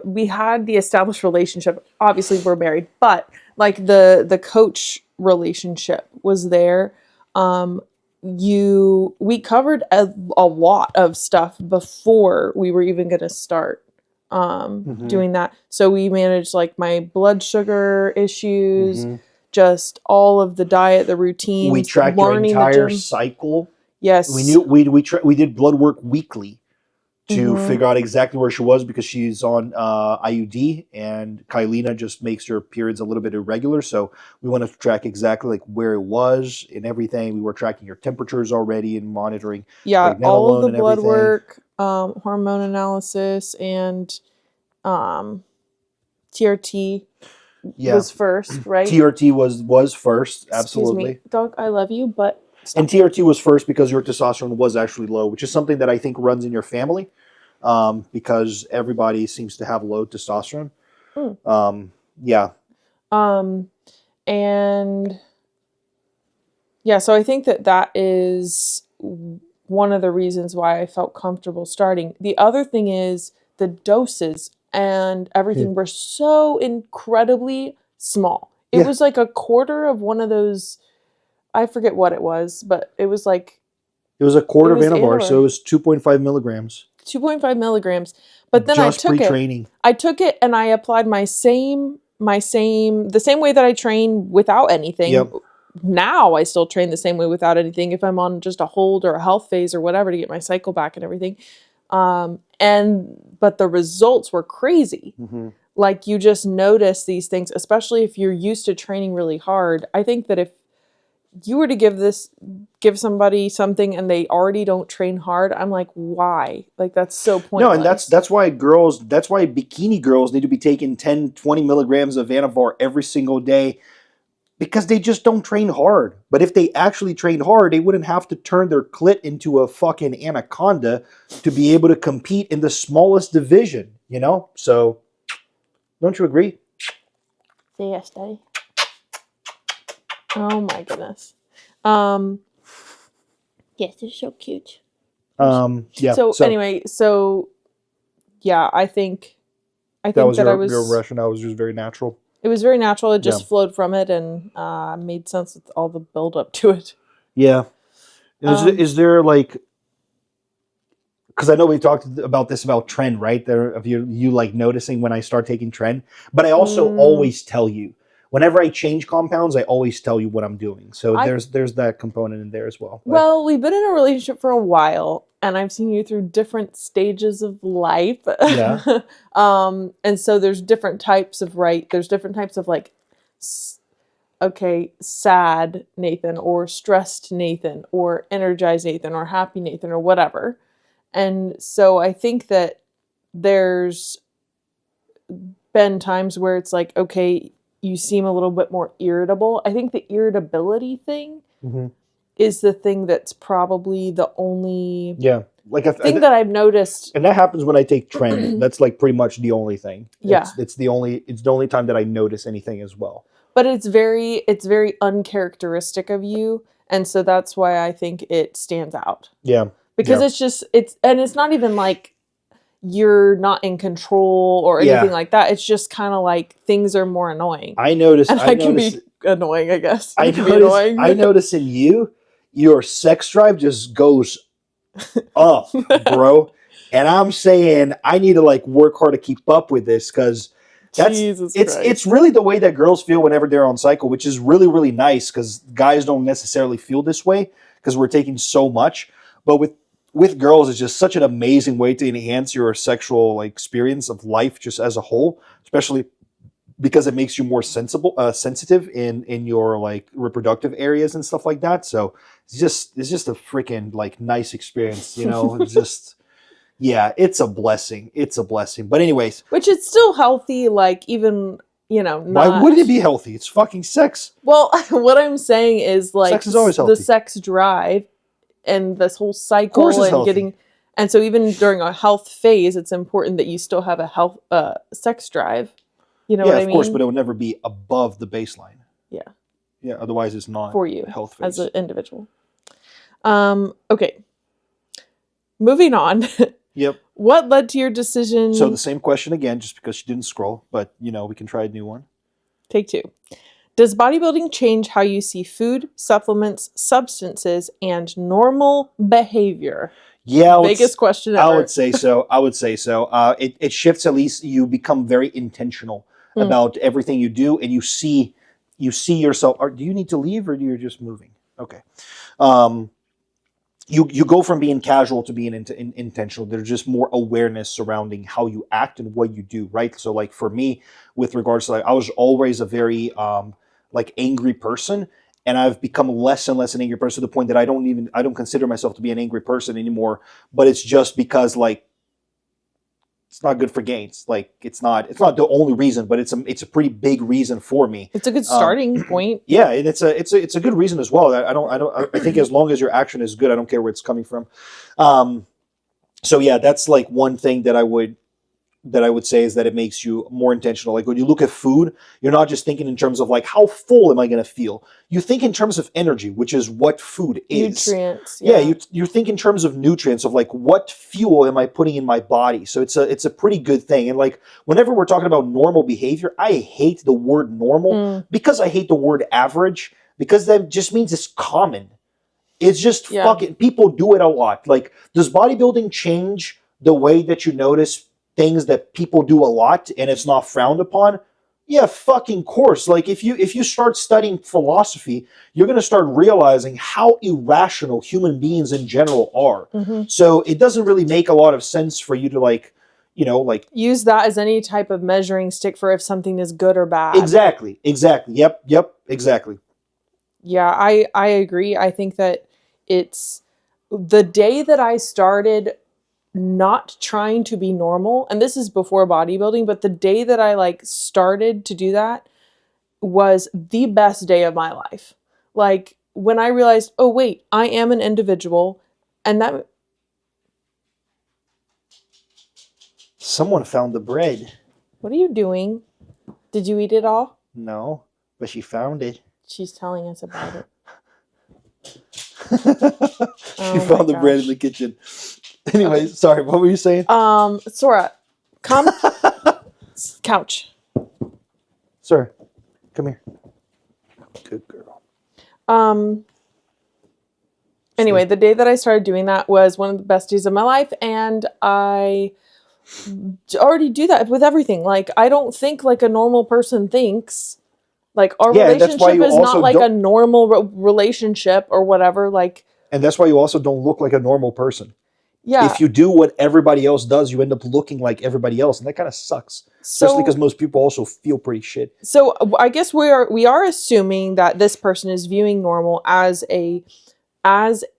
we had the established relationship. Obviously, we're married, but like the coach relationship was there. we covered a lot of stuff before we were even going to start doing that. So we managed like my blood sugar issues, just all of the diet, the routines. We tracked your entire cycle. Yes. We knew we did blood work weekly to figure out exactly where she was, because she's on IUD, and Kylina just makes her periods a little bit irregular. So we wanted to track exactly like where it was and everything. We were tracking your temperatures already and monitoring. Yeah, all of the blood work, hormone analysis, and TRT was first, right? TRT was first, absolutely. Excuse me, dog, I love you, but stop. And TRT was first because your testosterone was actually low, which is something that I think runs in your family, because everybody seems to have low testosterone. And yeah, so I think that is one of the reasons why I felt comfortable starting. The other thing is the doses and everything were so incredibly small. It was like a quarter of one of those, I forget what it was, but it was like... It was a quarter of Anavar, so it was 2.5 milligrams. 2.5 milligrams. But then just pre-training. I took it and I applied the same way that I train without anything. Yep. Now I still train the same way without anything if I'm on just a hold or a health phase or whatever to get my cycle back and everything. But the results were crazy. Like, you just notice these things, especially if you're used to training really hard. I think that if you were to give somebody something and they already don't train hard, I'm like, why? Like, that's so pointless. No, and that's why bikini girls need to be taking 10, 20 milligrams of Anavar every single day, because they just don't train hard. But if they actually trained hard, they wouldn't have to turn their clit into a fucking anaconda to be able to compete in the smallest division, you know? So, don't you agree? Say yes, Daddy. Oh my goodness. Yes, they're so cute. Yeah. So anyway, yeah, I think that was your rationale was just very natural. It was very natural. It just flowed from it and made sense with all the build up to it. Yeah. Is there like, because I know we talked about trend, right? There of you like noticing when I start taking trend, but I also always tell you whenever I change compounds, I always tell you what I'm doing. So there's that component in there as well. Well, we've been in a relationship for a while, and I've seen you through different stages of life. Yeah. And so there's different types of There's different types of like, okay, sad Nathan, or stressed Nathan, or energized Nathan, or happy Nathan, or whatever. And so I think that there's been times where it's like, okay, you seem a little bit more irritable. I think the irritability thing is the thing that's probably the only thing that I've noticed. And that happens when I take trend. That's like pretty much the only thing. Yeah. It's the only time that I notice anything as well. But it's very uncharacteristic of you. And so that's why I think it stands out. Yeah. Because it's not even like you're not in control or anything like that. It's just kind of like things are more annoying. I notice. And I can be annoying, I guess. I notice in you, your sex drive just goes up, bro. And I'm saying I need to like work hard to keep up with this, because it's really the way that girls feel whenever they're on cycle, which is really, really nice, because guys don't necessarily feel this way because we're taking so much. But with girls, it's just such an amazing way to enhance your sexual like experience of life just as a whole, especially because it makes you more sensitive in your like reproductive areas and stuff like that. So it's just a freaking like nice experience, you know. It's just it's a blessing. It's a blessing. But anyways, which is still healthy, like even, you know, not... Why wouldn't it be healthy? It's fucking sex. Well, what I'm saying is like sex is always healthy. The sex drive and this whole cycle and healthy. Getting, and so even during a health phase, it's important that you still have a health sex drive. You know what I mean? Yeah, of course, but it will never be above the baseline. Yeah. Yeah, otherwise it's not for you a health phase. As an individual. Okay. Moving on. Yep. What led to your decision? So the same question again, just because she didn't scroll, but you know, we can try a new one. Take two. Does bodybuilding change how you see food, supplements, substances, and normal behavior? Yeah, Biggest question ever. I would say so. It shifts. At least you become very intentional about everything you do, and you see yourself. Do you need to leave, or do you just moving? Okay. You go from being casual to being intentional. There's just more awareness surrounding how you act and what you do, right? So like for me, with regards to like, I was always a very like angry person, and I've become less and less an angry person to the point that I don't consider myself to be an angry person anymore. But it's just because like it's not good for gains. Like it's not the only reason, but it's a pretty big reason for me. It's a good starting point. Yeah, and it's a good reason as well. I think as long as your action is good, I don't care where it's coming from. So yeah, that's like one thing that I would say is that it makes you more intentional. Like when you look at food, you're not just thinking in terms of like how full am I going to feel. You think in terms of energy, which is what food is. Nutrients. Yeah, you think in terms of nutrients of like what fuel am I putting in my body. So it's a pretty good thing. And like whenever we're talking about normal behavior, I hate the word normal because I hate the word average, because that just means it's common. It's just fucking, people do it a lot. Like, does bodybuilding change the way that you notice things that people do a lot and it's not frowned upon? Yeah, fucking course. Like if you start studying philosophy, you're going to start realizing how irrational human beings in general are. So it doesn't really make a lot of sense for you to like, like use that as any type of measuring stick for if something is good or bad. Exactly. Yep, exactly. Yeah, I agree. I think that it's the day that I started not trying to be normal, and this is before bodybuilding, but the day that I like started to do that was the best day of my life. Like when I realized, oh wait, I am an individual, and that someone found the bread. What are you doing? Did you eat it all? No, but she found it. She's telling us about it. She found the bread in the kitchen. Anyway, sorry, what were you saying? Sora, come. Couch. Sir, come here. Good girl. Anyway, the day that I started doing that was one of the best days of my life, and I already do that with everything. Like, I don't think like a normal person thinks. Like, our relationship is not like a normal relationship or whatever. Like, and that's why you also don't look like a normal person. Yeah. If you do what everybody else does, you end up looking like everybody else, and that kind of sucks. Especially because most people also feel pretty shit. So I guess we are assuming that this person is viewing normal as a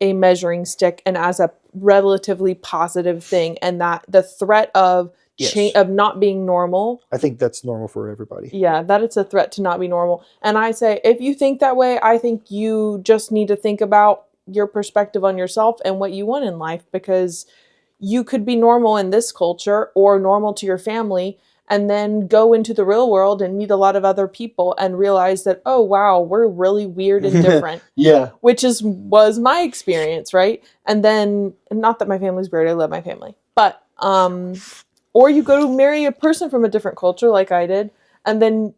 measuring stick and as a relatively positive thing, and that the threat of of not being normal. I think that's normal for everybody. Yeah, that it's a threat to not be normal. And I say, if you think that way, I think you just need to think about your perspective on yourself and what you want in life, because you could be normal in this culture or normal to your family and then go into the real world and meet a lot of other people and realize that, oh, wow, we're really weird and different. Yeah. Which was my experience, right? And then, not that my family's weird, I love my family. But, or you go to marry a person from a different culture like I did, and then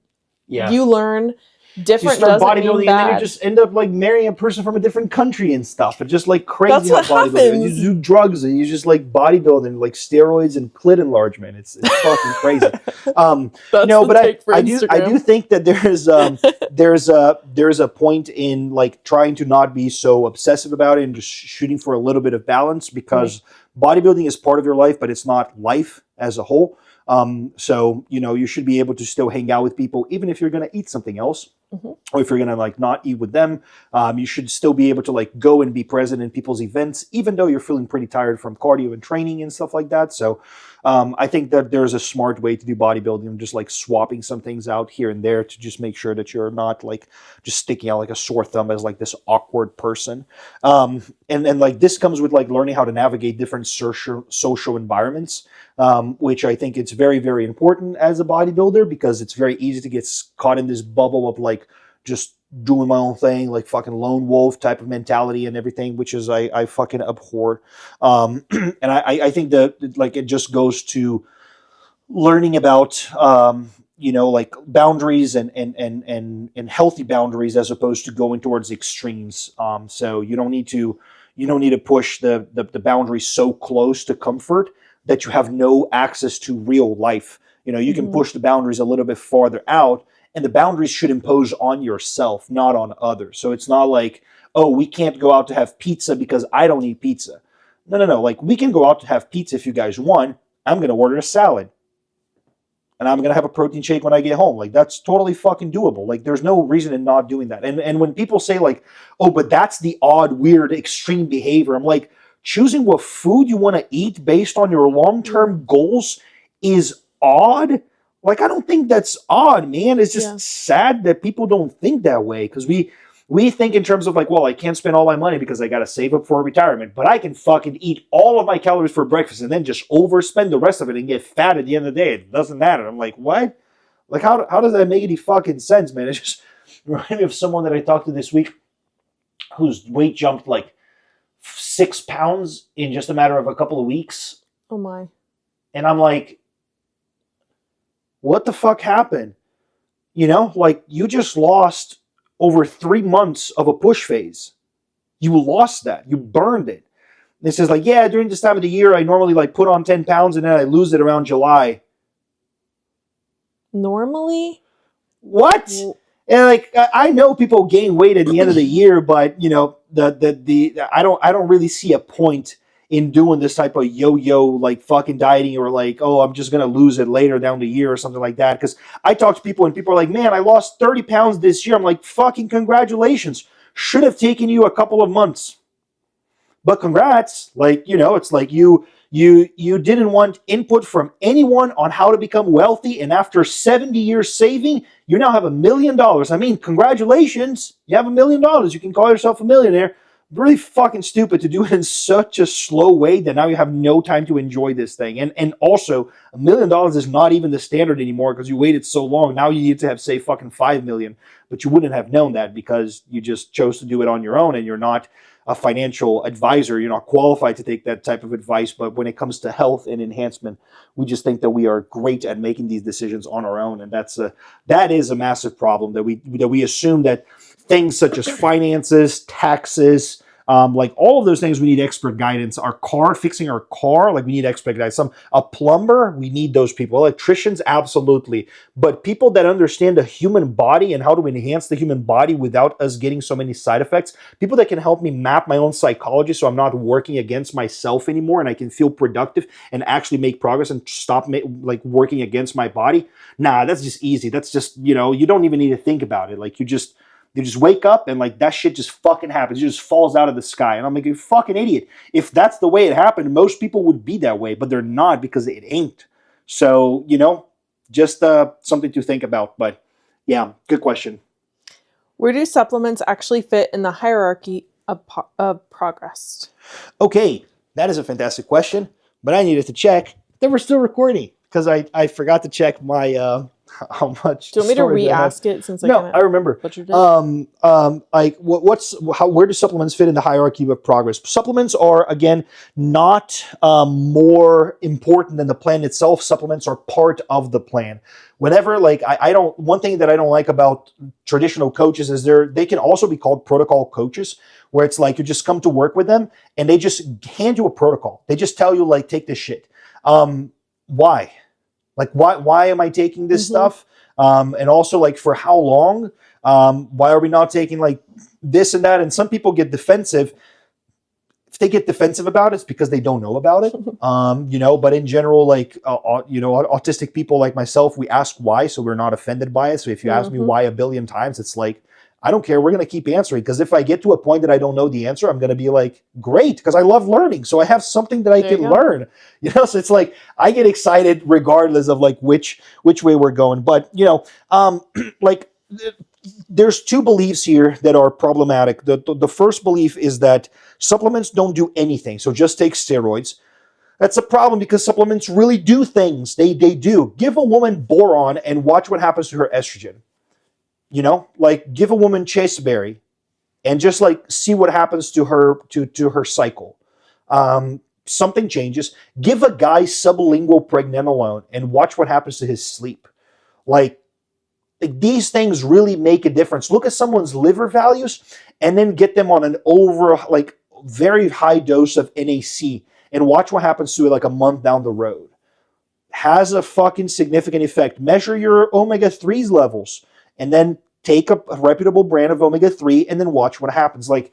you learn different. You start bodybuilding, and then you just end up like marrying a person from a different country and stuff. It's just like crazy. That's what happens. You do drugs and you just like bodybuilding, like steroids and clit enlargement. It's fucking crazy. But I do think that there's a point in like trying to not be so obsessive about it and just shooting for a little bit of balance, because bodybuilding is part of your life, but it's not life as a whole. So, you should be able to still hang out with people, even if you're going to eat something else, or if you're going to like not eat with them. You should still be able to like go and be present in people's events, even though you're feeling pretty tired from cardio and training and stuff like that. So, I think that there's a smart way to do bodybuilding, just like swapping some things out here and there to just make sure that you're not like just sticking out like a sore thumb as like this awkward person. And like this comes with like learning how to navigate different social environments, which I think it's very, very important as a bodybuilder, because it's very easy to get caught in this bubble of like just doing my own thing, like fucking lone wolf type of mentality and everything, which is I fucking abhor. And I think that like it just goes to learning about like boundaries and healthy boundaries as opposed to going towards extremes. So you don't need to push the boundaries so close to comfort that you have no access to real life. You can push the boundaries a little bit farther out, and the boundaries should impose on yourself, not on others. So it's not like, oh, we can't go out to have pizza because I don't eat pizza. No. Like, we can go out to have pizza if you guys want. I'm going to order a salad. And I'm going to have a protein shake when I get home. Like, that's totally fucking doable. Like, there's no reason in not doing that. And when people say, like, oh, but that's the odd, weird, extreme behavior, I'm like, choosing what food you want to eat based on your long-term goals is odd. Like, I don't think that's odd, man. It's just sad that people don't think that way, because we think in terms of like, well, I can't spend all my money because I got to save up for retirement, but I can fucking eat all of my calories for breakfast and then just overspend the rest of it and get fat at the end of the day. It doesn't matter. I'm like, what? Like, how does that make any fucking sense, man? It just reminded me of someone that I talked to this week whose weight jumped like 6 pounds in just a matter of a couple of weeks. Oh my. And I'm like, what the fuck happened? Like, you just lost over 3 months of a push phase. You lost that. You burned it. And it says like, yeah, during this time of the year, I normally like put on 10 pounds and then I lose it around July. Normally? What? Well, and like, I know people gain weight at the end of the year, but I don't really see a point in doing this type of yo-yo like fucking dieting, or like, oh, I'm just going to lose it later down the year or something like that. Because I talk to people and people are like, man, I lost 30 pounds this year. I'm like, fucking congratulations. Should have taken you a couple of months. But congrats. Like, it's like you didn't want input from anyone on how to become wealthy. And after 70 years saving, you now have $1 million. I mean, congratulations. You have $1 million. You can call yourself a millionaire. Really fucking stupid to do it in such a slow way that now you have no time to enjoy this thing. And also, $1 million is not even the standard anymore because you waited so long. Now you need to have, say, fucking 5 million. But you wouldn't have known that because you just chose to do it on your own, and you're not a financial advisor. You're not qualified to take that type of advice. But when it comes to health and enhancement, we just think that we are great at making these decisions on our own. And that is a massive problem, that we assume that things such as finances, taxes, like all of those things, we need expert guidance. Fixing our car, like we need expert guidance. A plumber, we need those people. Electricians, absolutely. But people that understand the human body and how to enhance the human body without us getting so many side effects, people that can help me map my own psychology so I'm not working against myself anymore and I can feel productive and actually make progress and stop working against my body. Nah, that's just easy. That's just, you don't even need to think about it. Like, you just wake up and like that shit just fucking happens. It just falls out of the sky. And I'm like, you fucking idiot. If that's the way it happened, most people would be that way, but they're not because it ain't. So, just something to think about. But yeah, good question. Where do supplements actually fit in the hierarchy of progress? Okay, that is a fantastic question, but I needed to check that we're still recording because I forgot to check my how much. Do you want me to re-ask it since I remember. Butchered it? Like where do supplements fit in the hierarchy of progress? Supplements are, again, not more important than the plan itself. Supplements are part of the plan. Whenever, like, one thing that I don't like about traditional coaches is they can also be called protocol coaches, where it's like you just come to work with them and they just hand you a protocol. They just tell you, like, take this shit. Why? Like, why am I taking this stuff? And also, like, for how long? Why are we not taking, like, this and that? And some people get defensive. If they get defensive about it, it's because they don't know about it. But in general, like, autistic people like myself, we ask why, so we're not offended by it. So if you ask me why 1 billion times, it's like, I don't care. We're going to keep answering, because if I get to a point that I don't know the answer, I'm going to be like, great, because I love learning. So I have something that I can learn. So it's like, I get excited regardless of like which way we're going. But, like, there's two beliefs here that are problematic. The first belief is that supplements don't do anything. So just take steroids. That's a problem, because supplements really do things. They do. Give a woman boron and watch what happens to her estrogen. Like, give a woman chasteberry and just like see what happens to her to her cycle. Something changes. Give a guy sublingual pregnenolone and watch what happens to his sleep. Like these things really make a difference. Look at someone's liver values and then get them on an very high dose of NAC and watch what happens to it like a month down the road. Has a fucking significant effect. Measure your omega-3s levels and then take a reputable brand of omega-3 and then watch what happens. Like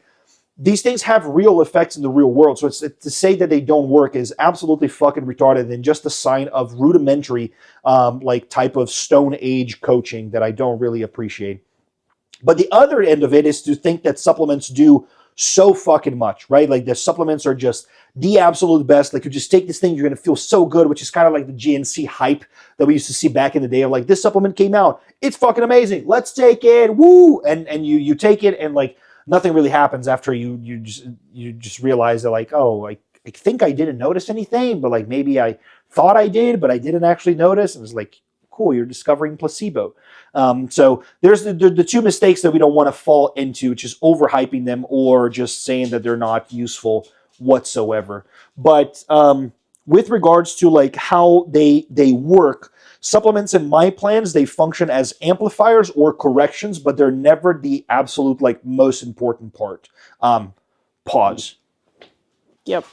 these things have real effects in the real world. So it's to say that they don't work is absolutely fucking retarded and just a sign of rudimentary type of Stone Age coaching that I don't really appreciate. But the other end of it is to think that supplements do so fucking much, right? Like the supplements are just the absolute best. Like you just take this thing, you're going to feel so good, which is kind of like the GNC hype that we used to see back in the day of like, this supplement came out. It's fucking amazing. Let's take it. Woo. And you take it and like nothing really happens after you just realize that like, oh, I think I didn't notice anything, but like maybe I thought I did, but I didn't actually notice. And it's like, cool, you're discovering placebo. So there's the two mistakes that we don't want to fall into, which is overhyping them or just saying that they're not useful whatsoever. But with regards to like how they work, supplements in my plans, they function as amplifiers or corrections, but they're never the absolute like most important part. Pause. Yep.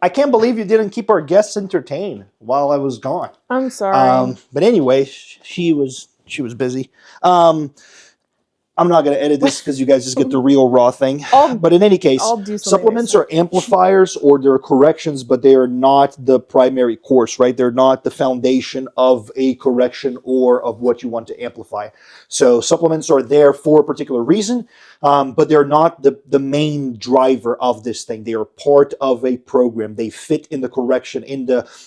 I can't believe you didn't keep our guests entertained while I was gone. I'm sorry. But anyway, she was busy. I'm not going to edit this because you guys just get the real raw thing. But in any case, supplements are amplifiers or they're corrections, but they are not the primary course, right? They're not the foundation of a correction or of what you want to amplify. So supplements are there for a particular reason, but they're not the main driver of this thing. They are part of a program. They fit in the correction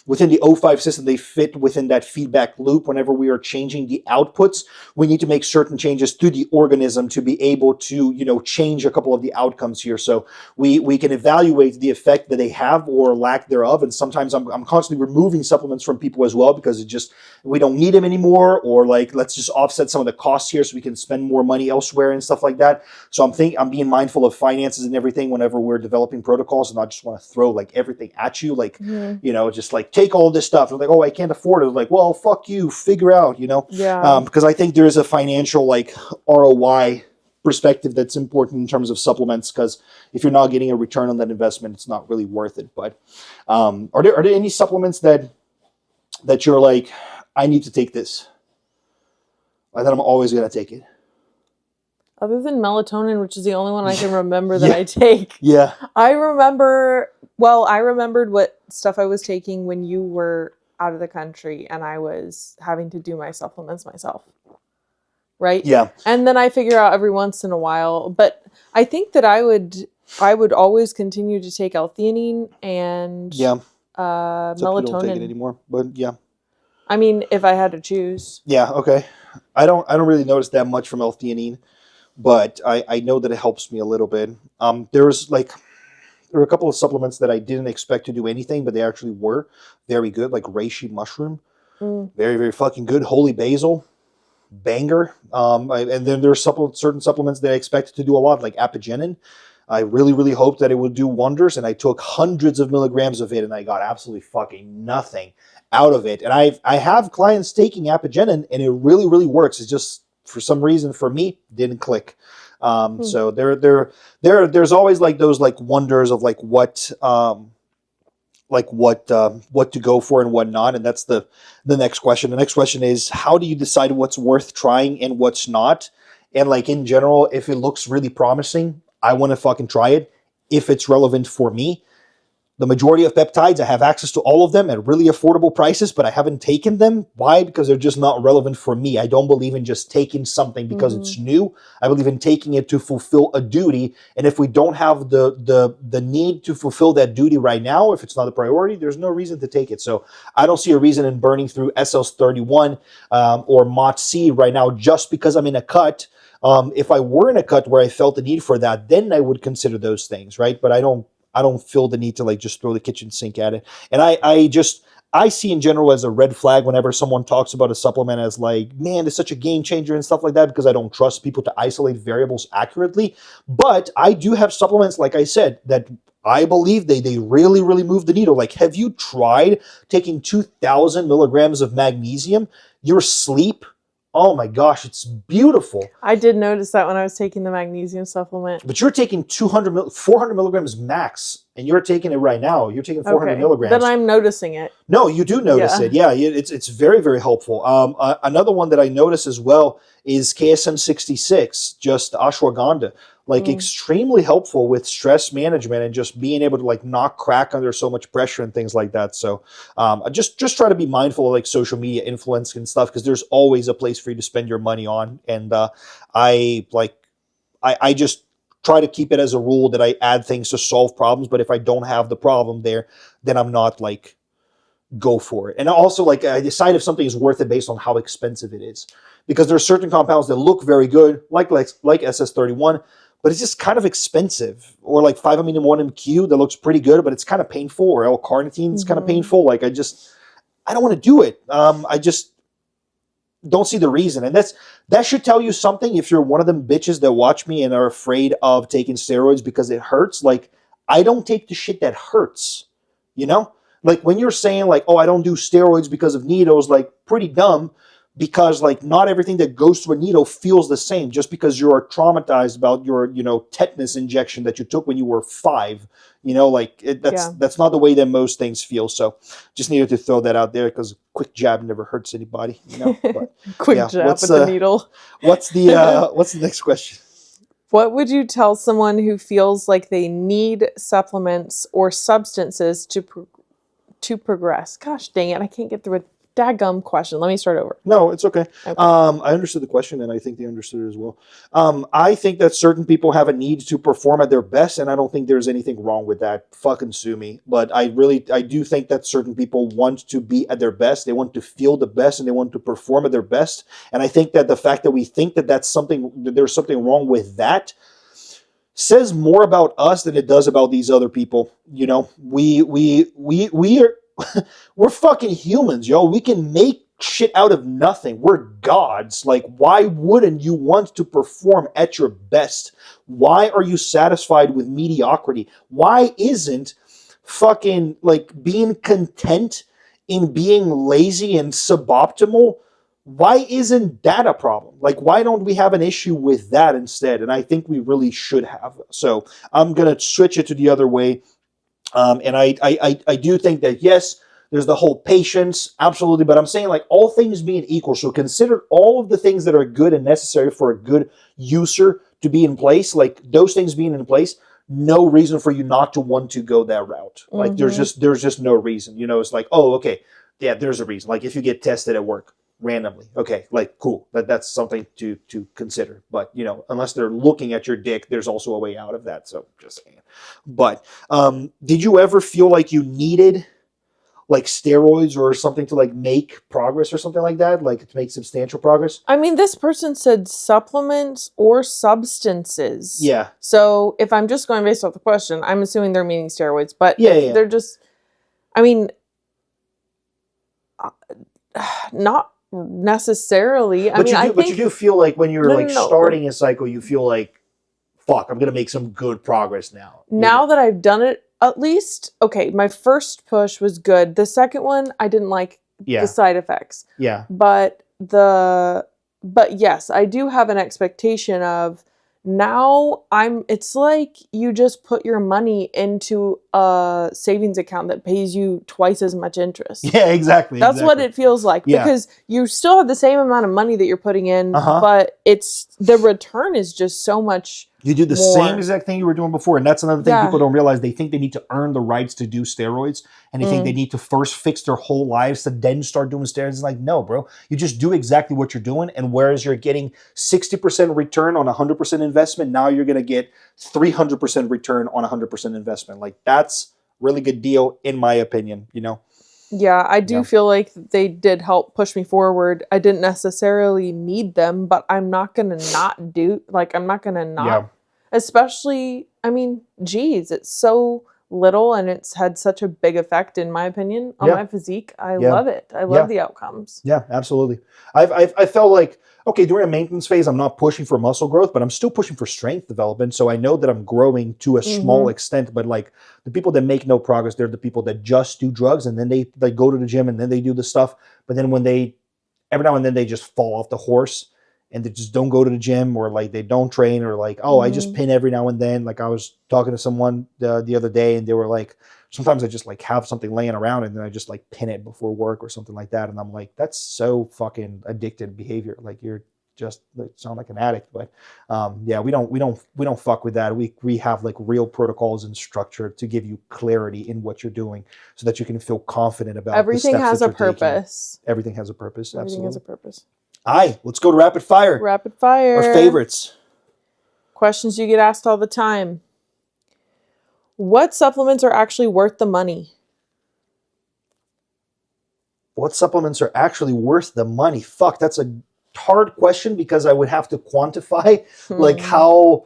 within the O5 system. They fit within that feedback loop. Whenever we are changing the outputs, we need to make certain changes to the organism to be able to, change a couple of the outcomes here. So we can evaluate the effect that they have or lack thereof. And sometimes I'm constantly removing supplements from people as well because we don't need them anymore, or like let's just offset some of the costs here so we can spend more money elsewhere and stuff like that. So I'm being mindful of finances and everything whenever we're developing protocols, and I just want to throw like everything at you, like just like take all this stuff. They're like, oh, I can't afford it. Like, well, fuck you, figure out, Yeah. Because I think there is a financial like ROI perspective that's important in terms of supplements, because if you're not getting a return on that investment, it's not really worth it. But are there any supplements that you're like, I need to take this, and then I'm always going to take it? Other than melatonin, which is the only one I can remember that I take. Yeah. I remembered what stuff I was taking when you were out of the country and I was having to do my supplements myself. Right? Yeah. And then I figure out every once in a while. But I think that I would always continue to take L-theanine and melatonin. Don't take it anymore, but yeah. I mean, if I had to choose. Yeah, okay. I don't really notice that much from L-theanine, but I know that it helps me a little bit. There were a couple of supplements that I didn't expect to do anything, but they actually were very good, like reishi mushroom. Very, very fucking good. Holy basil, banger. And then there's certain supplements that I expected to do a lot, like apigenin. I really, really hoped that it would do wonders, and I took hundreds of milligrams of it, and I got absolutely fucking nothing out of it. And I have clients taking apigenin, and it really, really works. It's just, for some reason, for me, didn't click. So there's always like those like wonders of like what to go for and what not. And that's the next question. The next question is, how do you decide what's worth trying and what's not? And like in general, if it looks really promising, I want to fucking try it if it's relevant for me. The majority of peptides, I have access to all of them at really affordable prices, but I haven't taken them. Why? Because they're just not relevant for me. I don't believe in just taking something because it's new. I believe in taking it to fulfill a duty. And if we don't have the need to fulfill that duty right now, if it's not a priority, there's no reason to take it. So I don't see a reason in burning through SLS31 or MOTC right now just because I'm in a cut. If I were in a cut where I felt the need for that, then I would consider those things, right? But I don't feel the need to like just throw the kitchen sink at it. And I see in general as a red flag whenever someone talks about a supplement as like, man, it's such a game changer and stuff like that, because I don't trust people to isolate variables accurately. But I do have supplements, like I said, that I believe they really, really move the needle. Like, have you tried taking 2,000 milligrams of magnesium? Your sleep, oh my gosh, it's beautiful. I did notice that when I was taking the magnesium supplement. But you're taking 400 milligrams max, and you're taking it right now. You're taking 400 milligrams. Then I'm noticing it. No, you do notice it. Yeah, it's very, very helpful. Another one that I notice as well is KSM 66, just ashwagandha. Like extremely helpful with stress management and just being able to like not crack under so much pressure and things like that. So just try to be mindful of like social media influence and stuff, because there's always a place for you to spend your money on. And I just try to keep it as a rule that I add things to solve problems. But if I don't have the problem there, then I'm not like, go for it. And also like I decide if something is worth it based on how expensive it is, because there are certain compounds that look very good, like SS31, but it's just kind of expensive. Or like 5-amino-1-MQ that looks pretty good, but it's kind of painful. Or L-carnitine is kind of painful. Like I don't want to do it. I just don't see the reason. And that should tell you something if you're one of them bitches that watch me and are afraid of taking steroids because it hurts. Like, I don't take the shit that hurts, you know? Like when you're saying like, oh, I don't do steroids because of needles, like pretty dumb, because like not everything that goes through a needle feels the same. Just because you are traumatized about your, tetanus injection that you took when you were 5, like that's not the way that most things feel. So just needed to throw that out there, because a quick jab never hurts anybody, But, quick jab with the needle. What's the next question? What would you tell someone who feels like they need supplements or substances to progress? Gosh dang it, I can't get through a daggum question. Let me start over. No, it's okay. I understood the question, and I think they understood it as well. I think that certain people have a need to perform at their best, and I don't think there's anything wrong with that. Fucking sue me. But I do think that certain people want to be at their best. They want to feel the best, and they want to perform at their best. And I think that the fact that we think that there's something wrong with that says more about us than it does about these other people. We are we're fucking humans, yo. We can make shit out of nothing. We're gods. Like, why wouldn't you want to perform at your best? Why are you satisfied with mediocrity? Why isn't fucking like being content in being lazy and suboptimal? Why isn't that a problem? Like, why don't we have an issue with that instead? And I think we really should have. So I'm going to switch it to the other way. And I do think that, yes, there's the whole patience, absolutely. But I'm saying, like, all things being equal, so consider all of the things that are good and necessary for a good user to be in place. Like, those things being in place, no reason for you not to want to go that route. Like, there's just no reason. It's like, oh, okay, yeah, there's a reason. Like, if you get tested at work randomly, okay, like, cool, that's something to consider. But unless they're looking at your dick, there's also a way out of that. So just saying. But did you ever feel like you needed like steroids or something to like make progress or something like that, like to make substantial progress? I mean, this person said supplements or substances. Yeah. So if I'm just going based off the question, I'm assuming they're meaning steroids. But yeah. They're just, I mean, not necessarily. But you do feel like when you're starting a cycle, you feel like, fuck, I'm going to make some good progress now. Now that I've done it, at least, okay, my first push was good. The second one, I didn't like the side effects. Yeah. But yes, I do have an expectation of now it's like you just put your money into a savings account that pays you twice as much interest. Yeah, exactly. That's what it feels like, because you still have the same amount of money that you're putting in, but the return is just so much. You do the same exact thing you were doing before. And that's another thing people don't realize. They think they need to earn the rights to do steroids. And they think they need to first fix their whole lives to then start doing steroids. It's like, no, bro. You just do exactly what you're doing. And whereas you're getting 60% return on 100% investment, now you're going to get 300% return on 100% investment. Like, that's a really good deal, in my opinion, Yeah, I do feel like they did help push me forward. I didn't necessarily need them, but I'm not going to not do, like, I'm not going to not, especially, I mean, geez, it's so little, and it's had such a big effect, in my opinion, on my physique. I love it. I love the outcomes. Yeah, absolutely. I felt like, okay, during a maintenance phase, I'm not pushing for muscle growth, but I'm still pushing for strength development. So I know that I'm growing to a small extent, but like the people that make no progress, they're the people that just do drugs and then they go to the gym and then they do the stuff. But then when every now and then they just fall off the horse and they just don't go to the gym, or like they don't train, or like, oh, I just pin every now and then. Like I was talking to someone the other day and they were like, sometimes I just like have something laying around and then I just like pin it before work or something like that. And I'm like, that's so fucking addicted behavior. Like you're just sound like an addict. But yeah, we don't fuck with that. We have like real protocols and structure to give you clarity in what you're doing so that you can feel confident about everything the steps has that a you're purpose. taking. Everything has a purpose. Everything Absolutely. has a purpose. All right, let's go to rapid fire. Rapid fire. Our favorites. Questions you get asked all the time. What supplements are actually worth the money? What supplements are actually worth the money? Fuck, that's a hard question because I would have to quantify like how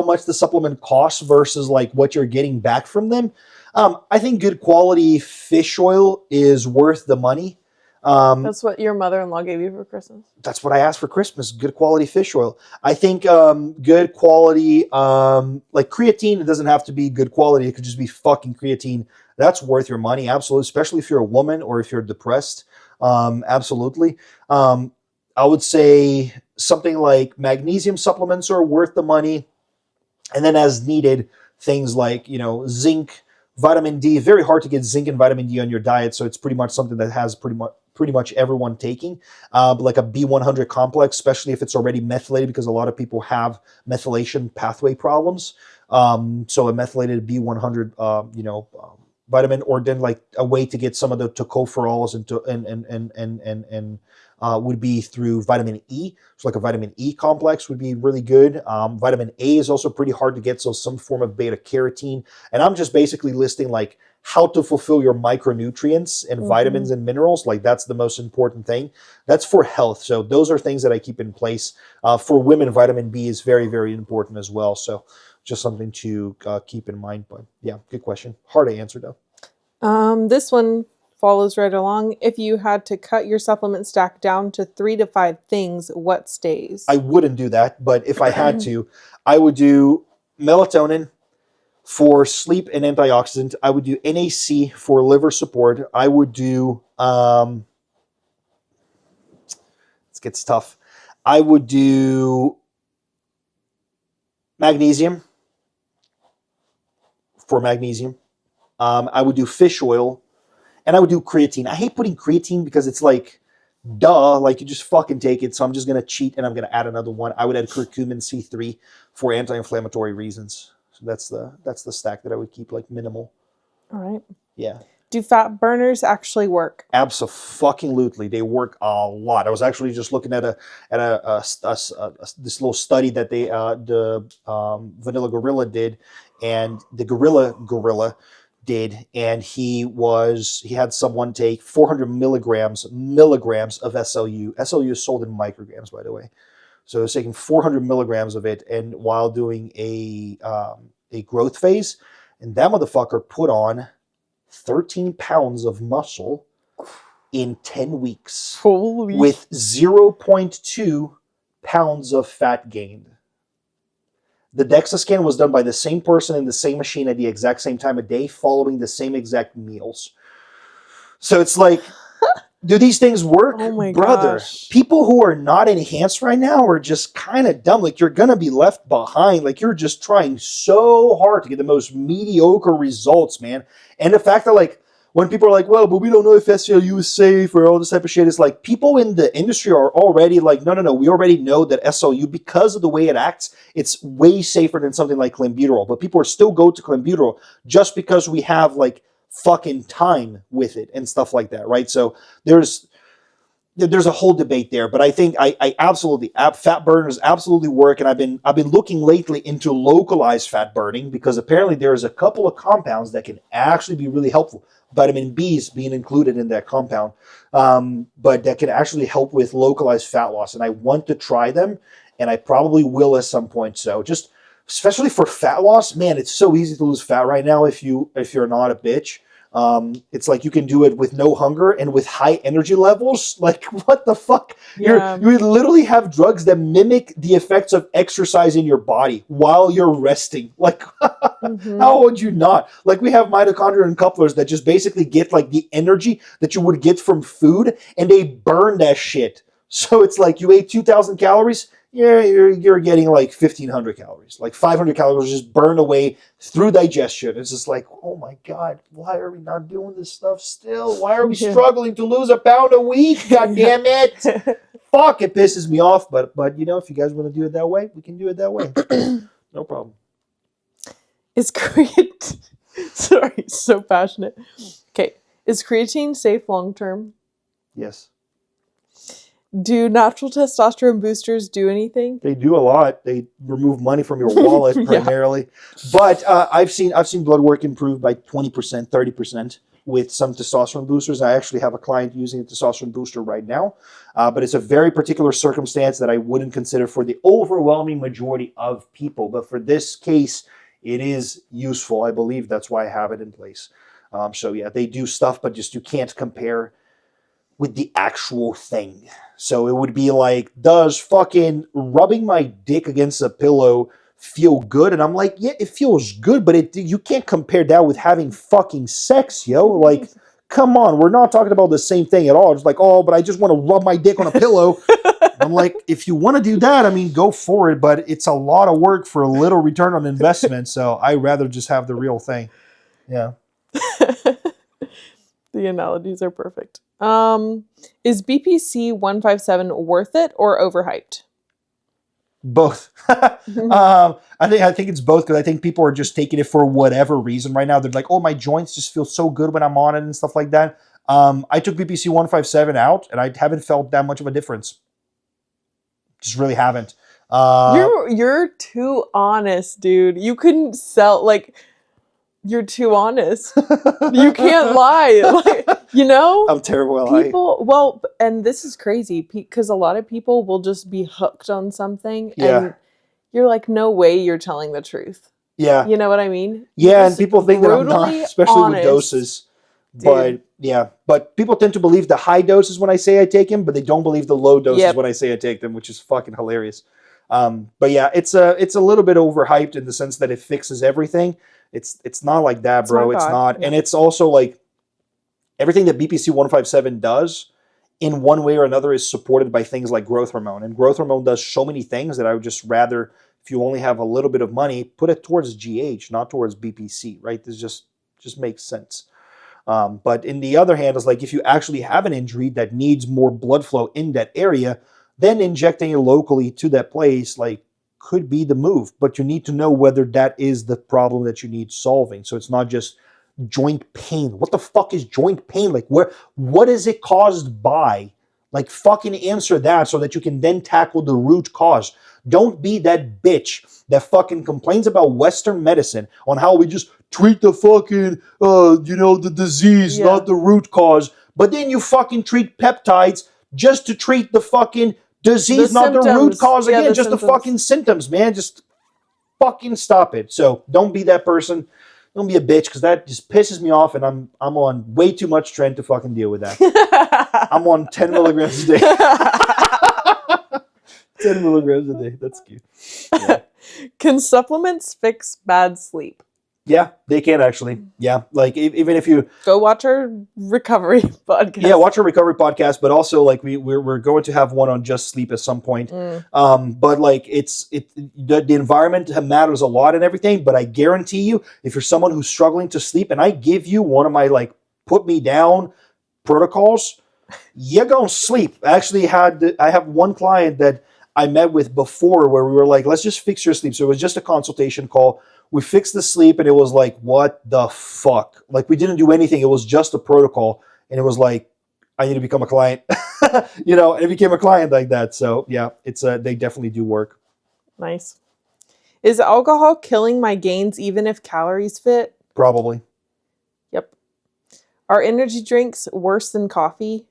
much the supplement costs versus like what you're getting back from them. I think good quality fish oil is worth the money. That's what your mother-in-law gave you for Christmas. That's what I asked for Christmas, good quality fish oil. I think good quality, like creatine, it doesn't have to be good quality. It could just be fucking creatine. That's worth your money, absolutely, especially if you're a woman or if you're depressed. Absolutely. I would say something like magnesium supplements are worth the money. And then as needed, things like, zinc, vitamin D. Very hard to get zinc and vitamin D on your diet, so it's pretty much something that has pretty much everyone taking, like a B100 complex, especially if it's already methylated, because a lot of people have methylation pathway problems. So a methylated B100, vitamin, or then like a way to get some of the tocopherols and would be through vitamin E. So like a vitamin E complex would be really good. Vitamin A is also pretty hard to get, so some form of beta carotene. And I'm just basically listing like how to fulfill your micronutrients and vitamins and minerals. Like that's the most important thing. That's for health. So those are things that I keep in place. For women, vitamin B is very, very important as well. So just something to keep in mind. But yeah, good question. Hard to answer though. This one follows right along. If you had to cut your supplement stack down to 3 to 5 things, what stays? I wouldn't do that, but if I had to, I would do melatonin for sleep and antioxidant. I would do NAC for liver support. I would do, it gets tough. I would do magnesium for magnesium. I would do fish oil, and I would do creatine. I hate putting creatine because it's like, duh, like you just fucking take it. So I'm just going to cheat and I'm going to add another one. I would add curcumin C3 for anti-inflammatory reasons. So that's the stack that I would keep like minimal. All right. Yeah. Do fat burners actually work? Absolutely, they work a lot. I was actually just looking at this little study that the Vanilla Gorilla did, and the Gorilla did, and he had someone take 400 milligrams of SLU. SLU is sold in micrograms, by the way. So he was taking 400 milligrams of it, and while doing a growth phase, and that motherfucker put on 13 pounds of muscle in 10 weeks. Holy with 0.2 pounds of fat gained. The DEXA scan was done by the same person in the same machine at the exact same time of day, following the same exact meals. So it's like, do these things work? Oh my Brother, gosh. people who are not enhanced right now are just kind of dumb. Like, you're going to be left behind. Like, you're just trying so hard to get the most mediocre results, man. And the fact that, like, when people are like, well, but we don't know if SLU is safe or all this type of shit, it's like people in the industry are already like, no, we already know that SLU, because of the way it acts, it's way safer than something like clenbuterol. But people are still go to clenbuterol just because we have like fucking time with it and stuff like that, right? So there's a whole debate there, but I think I absolutely, fat burners absolutely work, and I've been looking lately into localized fat burning, because apparently there's a couple of compounds that can actually be really helpful. Vitamin B is being included in that compound, but that can actually help with localized fat loss, and I want to try them, and I probably will at some point. So just especially for fat loss, man, it's so easy to lose fat right now if you're not a bitch. It's like you can do it with no hunger and with high energy levels. Like, what the fuck? Yeah. You literally have drugs that mimic the effects of exercise in your body while you're resting. Like, how would you not? Like, we have mitochondrial couplers that just basically get like the energy that you would get from food, and they burn that shit. So it's like you ate 2,000 calories. Yeah, you're getting like 1,500 calories. Like 500 calories just burn away through digestion. It's just like, oh my God, why are we not doing this stuff still? Why are we struggling to lose a pound a week? God damn it. Fuck, it pisses me off. But you know, if you guys want to do it that way, we can do it that way. No problem. Is creatine... Sorry, so passionate. Okay. Is creatine safe long term? Yes. Do natural testosterone boosters do anything? They do a lot. They remove money from your wallet primarily. But I've seen blood work improve by 20%, 30% with some testosterone boosters. I actually have a client using a testosterone booster right now. But it's a very particular circumstance that I wouldn't consider for the overwhelming majority of people. But for this case, it is useful. I believe that's why I have it in place. So yeah, they do stuff, but just you can't compare with the actual thing. So it would be like, does fucking rubbing my dick against a pillow feel good? And I'm like, yeah, it feels good, but you can't compare that with having fucking sex, yo. Like, come on, we're not talking about the same thing at all. It's like, oh, but I just want to rub my dick on a pillow. I'm like, if you want to do that, I mean, go for it, but it's a lot of work for a little return on investment, so I'd rather just have the real thing. Yeah. The analogies are perfect. Is BPC 157 worth it or overhyped? Both. I think it's both, because I think people are just taking it for whatever reason right now. They're like, oh, my joints just feel so good when I'm on it and stuff like that. I took BPC 157 out, and I haven't felt that much of a difference. Just really haven't. You're too honest, dude. You couldn't sell, like... You're too honest. You can't lie. Like, you know? I'm terrible at lying. Well, and this is crazy because a lot of people will just be hooked on something and you're like, no way you're telling the truth. Yeah. You know what I mean? Yeah, and people think that I'm not, especially honest, with doses. dude. But yeah, but people tend to believe the high doses when I say I take them, but they don't believe the low doses when I say I take them, which is fucking hilarious. But yeah, it's a little bit overhyped in the sense that it fixes everything. It's not like that, bro. It's not. Yeah. And it's also like everything that BPC 157 does in one way or another is supported by things like growth hormone. And growth hormone does so many things that I would just rather, if you only have a little bit of money, put it towards GH, not towards BPC, right? This just makes sense. But in the other hand, it's like if you actually have an injury that needs more blood flow in that area, then injecting it locally to that place, like, could be the move, but you need to know whether that is the problem that you need solving. So it's not just joint pain. What the fuck is joint pain? Like, what is it caused by? Like, fucking answer that so that you can then tackle the root cause. Don't be that bitch that fucking complains about Western medicine on how we just treat the fucking, the disease, not the root cause. But then you fucking treat peptides just to treat the fucking disease, not the root cause again, just the fucking symptoms, man. Just fucking stop it. So don't be that person. Don't be a bitch, because that just pisses me off, and I'm on way too much trend to fucking deal with that. I'm on 10 milligrams a day. 10 milligrams a day. That's cute. Yeah. Can supplements fix bad sleep? Yeah, they can actually. Yeah, like even if you go watch our recovery podcast. Yeah, watch our recovery podcast. But also, like we're going to have one on just sleep at some point. But like the environment matters a lot and everything. But I guarantee you, if you're someone who's struggling to sleep, and I give you one of my like put me down protocols, you're gonna sleep. Actually, I have one client that I met with before where we were like, let's just fix your sleep. So it was just a consultation call. We fixed the sleep, and it was like, what the fuck? Like, we didn't do anything. It was just a protocol. And it was like, I need to become a client. And it became a client like that. So yeah, they definitely do work. Nice. Is alcohol killing my gains even if calories fit? Probably. Yep. Are energy drinks worse than coffee?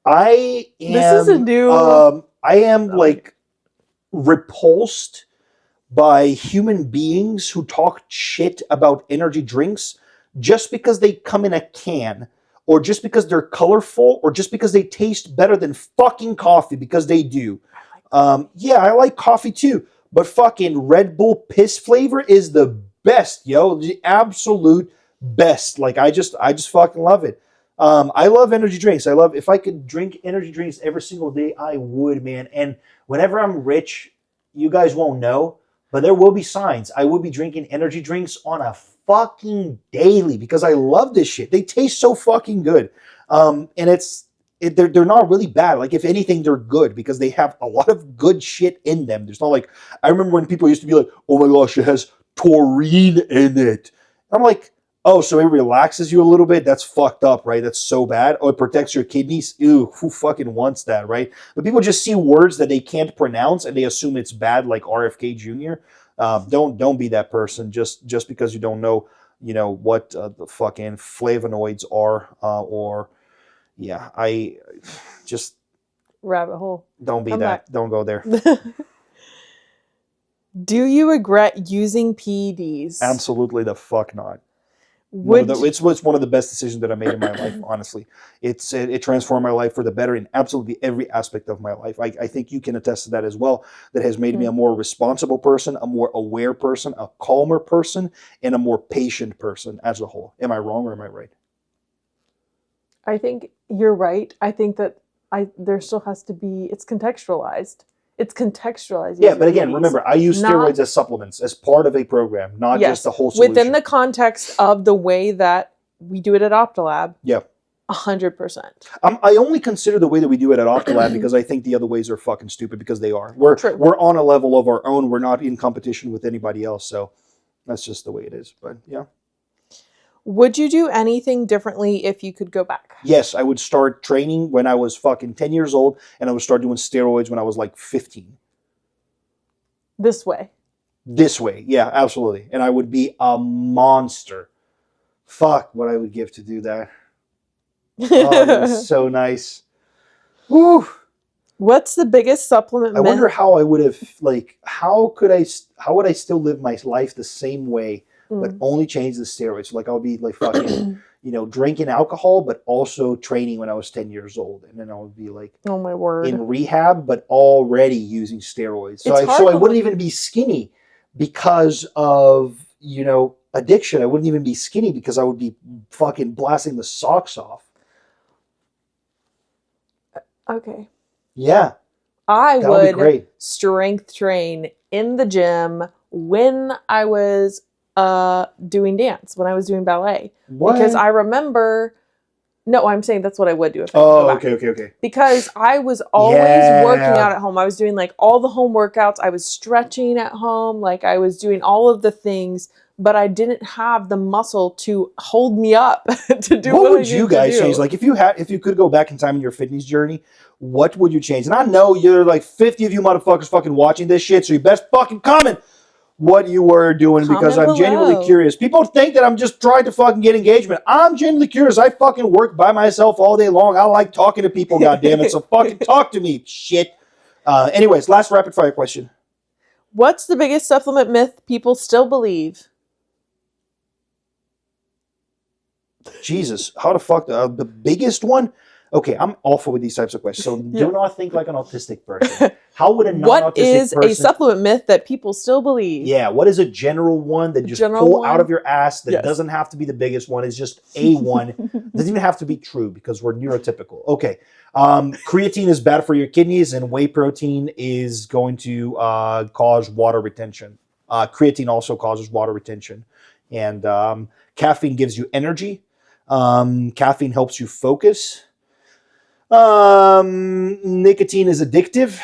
I am. This is a new. I am like repulsed by human beings who talk shit about energy drinks just because they come in a can, or just because they're colorful, or just because they taste better than fucking coffee, because they do. Yeah, I like coffee too, but fucking Red Bull piss flavor is the best, yo. The absolute best. Like, I just fucking love it. I love energy drinks. If I could drink energy drinks every single day, I would, man. And whenever I'm rich, you guys won't know, but there will be signs. I will be drinking energy drinks on a fucking daily because I love this shit. They taste so fucking good. And they're not really bad. Like, if anything, they're good because they have a lot of good shit in them. There's not like, I remember when people used to be like, oh my gosh, it has taurine in it. I'm like, oh, so it relaxes you a little bit? That's fucked up, right? That's so bad. Oh, it protects your kidneys? Ew, who fucking wants that, right? But people just see words that they can't pronounce and they assume it's bad, like RFK Jr. Don't be that person just because you don't know, what the fucking flavonoids are, or yeah, I just Rabbit hole. don't be Come that. back. Don't go there. Do you regret using PEDs? Absolutely the fuck not. It's one of the best decisions that I made in my life, honestly. It transformed my life for the better in absolutely every aspect of my life. I think you can attest to that as well. That has made me a more responsible person, a more aware person, a calmer person, and a more patient person as a whole. Am I wrong or am I right? I think you're right. I think that there still has to be, it's contextualized. It's contextualized. Yeah, but again, remember, I use steroids as supplements, as part of a program, not just the whole solution. Within the context of the way that we do it at OptiLab. Yeah. 100%. I only consider the way that we do it at OptiLab because I think the other ways are fucking stupid because they are. We're on a level of our own. We're not in competition with anybody else. So that's just the way it is. But yeah. Would you do anything differently if you could go back? Yes, I would start training when I was fucking 10 years old, and I would start doing steroids when I was like 15. This way? This way, yeah, absolutely. And I would be a monster. Fuck, what I would give to do that. Oh, that's so nice. Woo! What's the biggest supplement I wonder how I would have, how would I still live my life the same way, but only change the steroids? Like, I'll be like fucking, drinking alcohol, but also training when I was 10 years old. And then I would be like, oh my word, in rehab, but already using steroids. So I wouldn't even be skinny because of, addiction. I wouldn't even be skinny because I would be fucking blasting the socks off. Okay. Yeah. I would strength train in the gym when I was doing dance, when I was doing ballet. What? Because I remember, no, I'm saying that's what I would do if I could go back. Okay. Because I was always working out at home. I was doing like all the home workouts. I was stretching at home. Like, I was doing all of the things, but I didn't have the muscle to hold me up to do what would you guys change? Like, if you could go back in time in your fitness journey, what would you change? And I know you're like 50 of you motherfuckers fucking watching this shit, so you best fucking comment what you were doing, because I'm genuinely curious. People think that I'm just trying to fucking get engagement. I'm genuinely curious. I fucking work by myself all day long. I like talking to people, goddammit. So fucking talk to me, shit. Anyways, last rapid fire question. What's the biggest supplement myth people still believe? Jesus, how the fuck? The biggest one? Okay, I'm awful with these types of questions. So do not think like an autistic person. How would a non-autistic person... What is a supplement myth that people still believe? Yeah, what is a general one that just pull out of your ass that doesn't have to be the biggest one? It's just a one. Doesn't even have to be true because we're neurotypical. Okay, creatine is bad for your kidneys and whey protein is going to cause water retention. Creatine also causes water retention. And caffeine gives you energy. Caffeine helps you focus. Nicotine is addictive.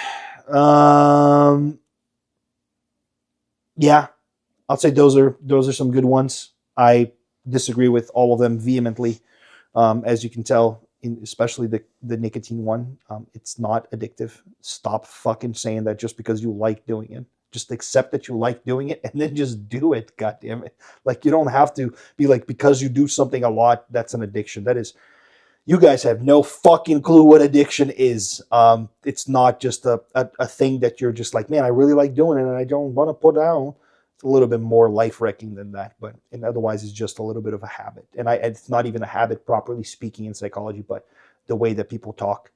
Yeah, I'll say those are some good ones. I disagree with all of them vehemently. As you can tell, especially the nicotine one, it's not addictive. Stop fucking saying that just because you like doing it. Just accept that you like doing it and then just do it. God damn it. Like, you don't have to be like, because you do something a lot, that's an addiction. That is, you guys have no fucking clue what addiction is. It's not just a thing that you're just like, man, I really like doing it and I don't want to put down. It's a little bit more life-wrecking than that, but and otherwise it's just a little bit of a habit. And it's not even a habit, properly speaking, in psychology, but the way that people talk,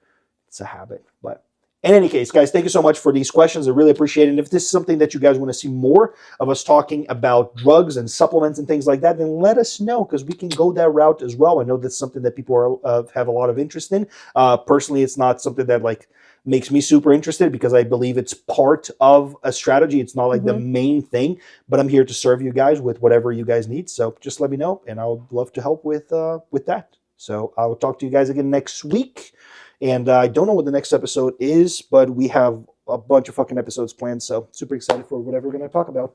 it's a habit. But in any case, guys, thank you so much for these questions. I really appreciate it. And if this is something that you guys want to see more of us talking about drugs and supplements and things like that, then let us know, because we can go that route as well. I know that's something that people have a lot of interest in. Personally, it's not something that like makes me super interested, because I believe it's part of a strategy. It's not like the main thing, but I'm here to serve you guys with whatever you guys need. So just let me know, and I'll love to help with that. So I'll talk to you guys again next week. And I don't know what the next episode is, but we have a bunch of fucking episodes planned. So super excited for whatever we're going to talk about.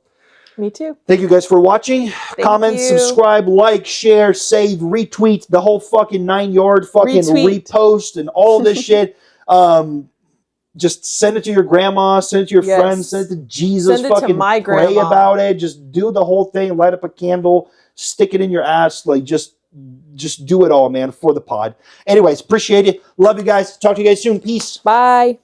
Me too. Thank you guys for watching. Comment, subscribe, like, share, save, retweet, the whole fucking 9-yard, fucking repost and all this shit. Just send it to your grandma, send it to your friends, send it to Jesus, send it to my pray grandma. about it. Just do the whole thing. Light up a candle, stick it in your ass. Like, just do it all, man, for the pod. Anyways, appreciate it. Love you guys. Talk to you guys soon. Peace. Bye.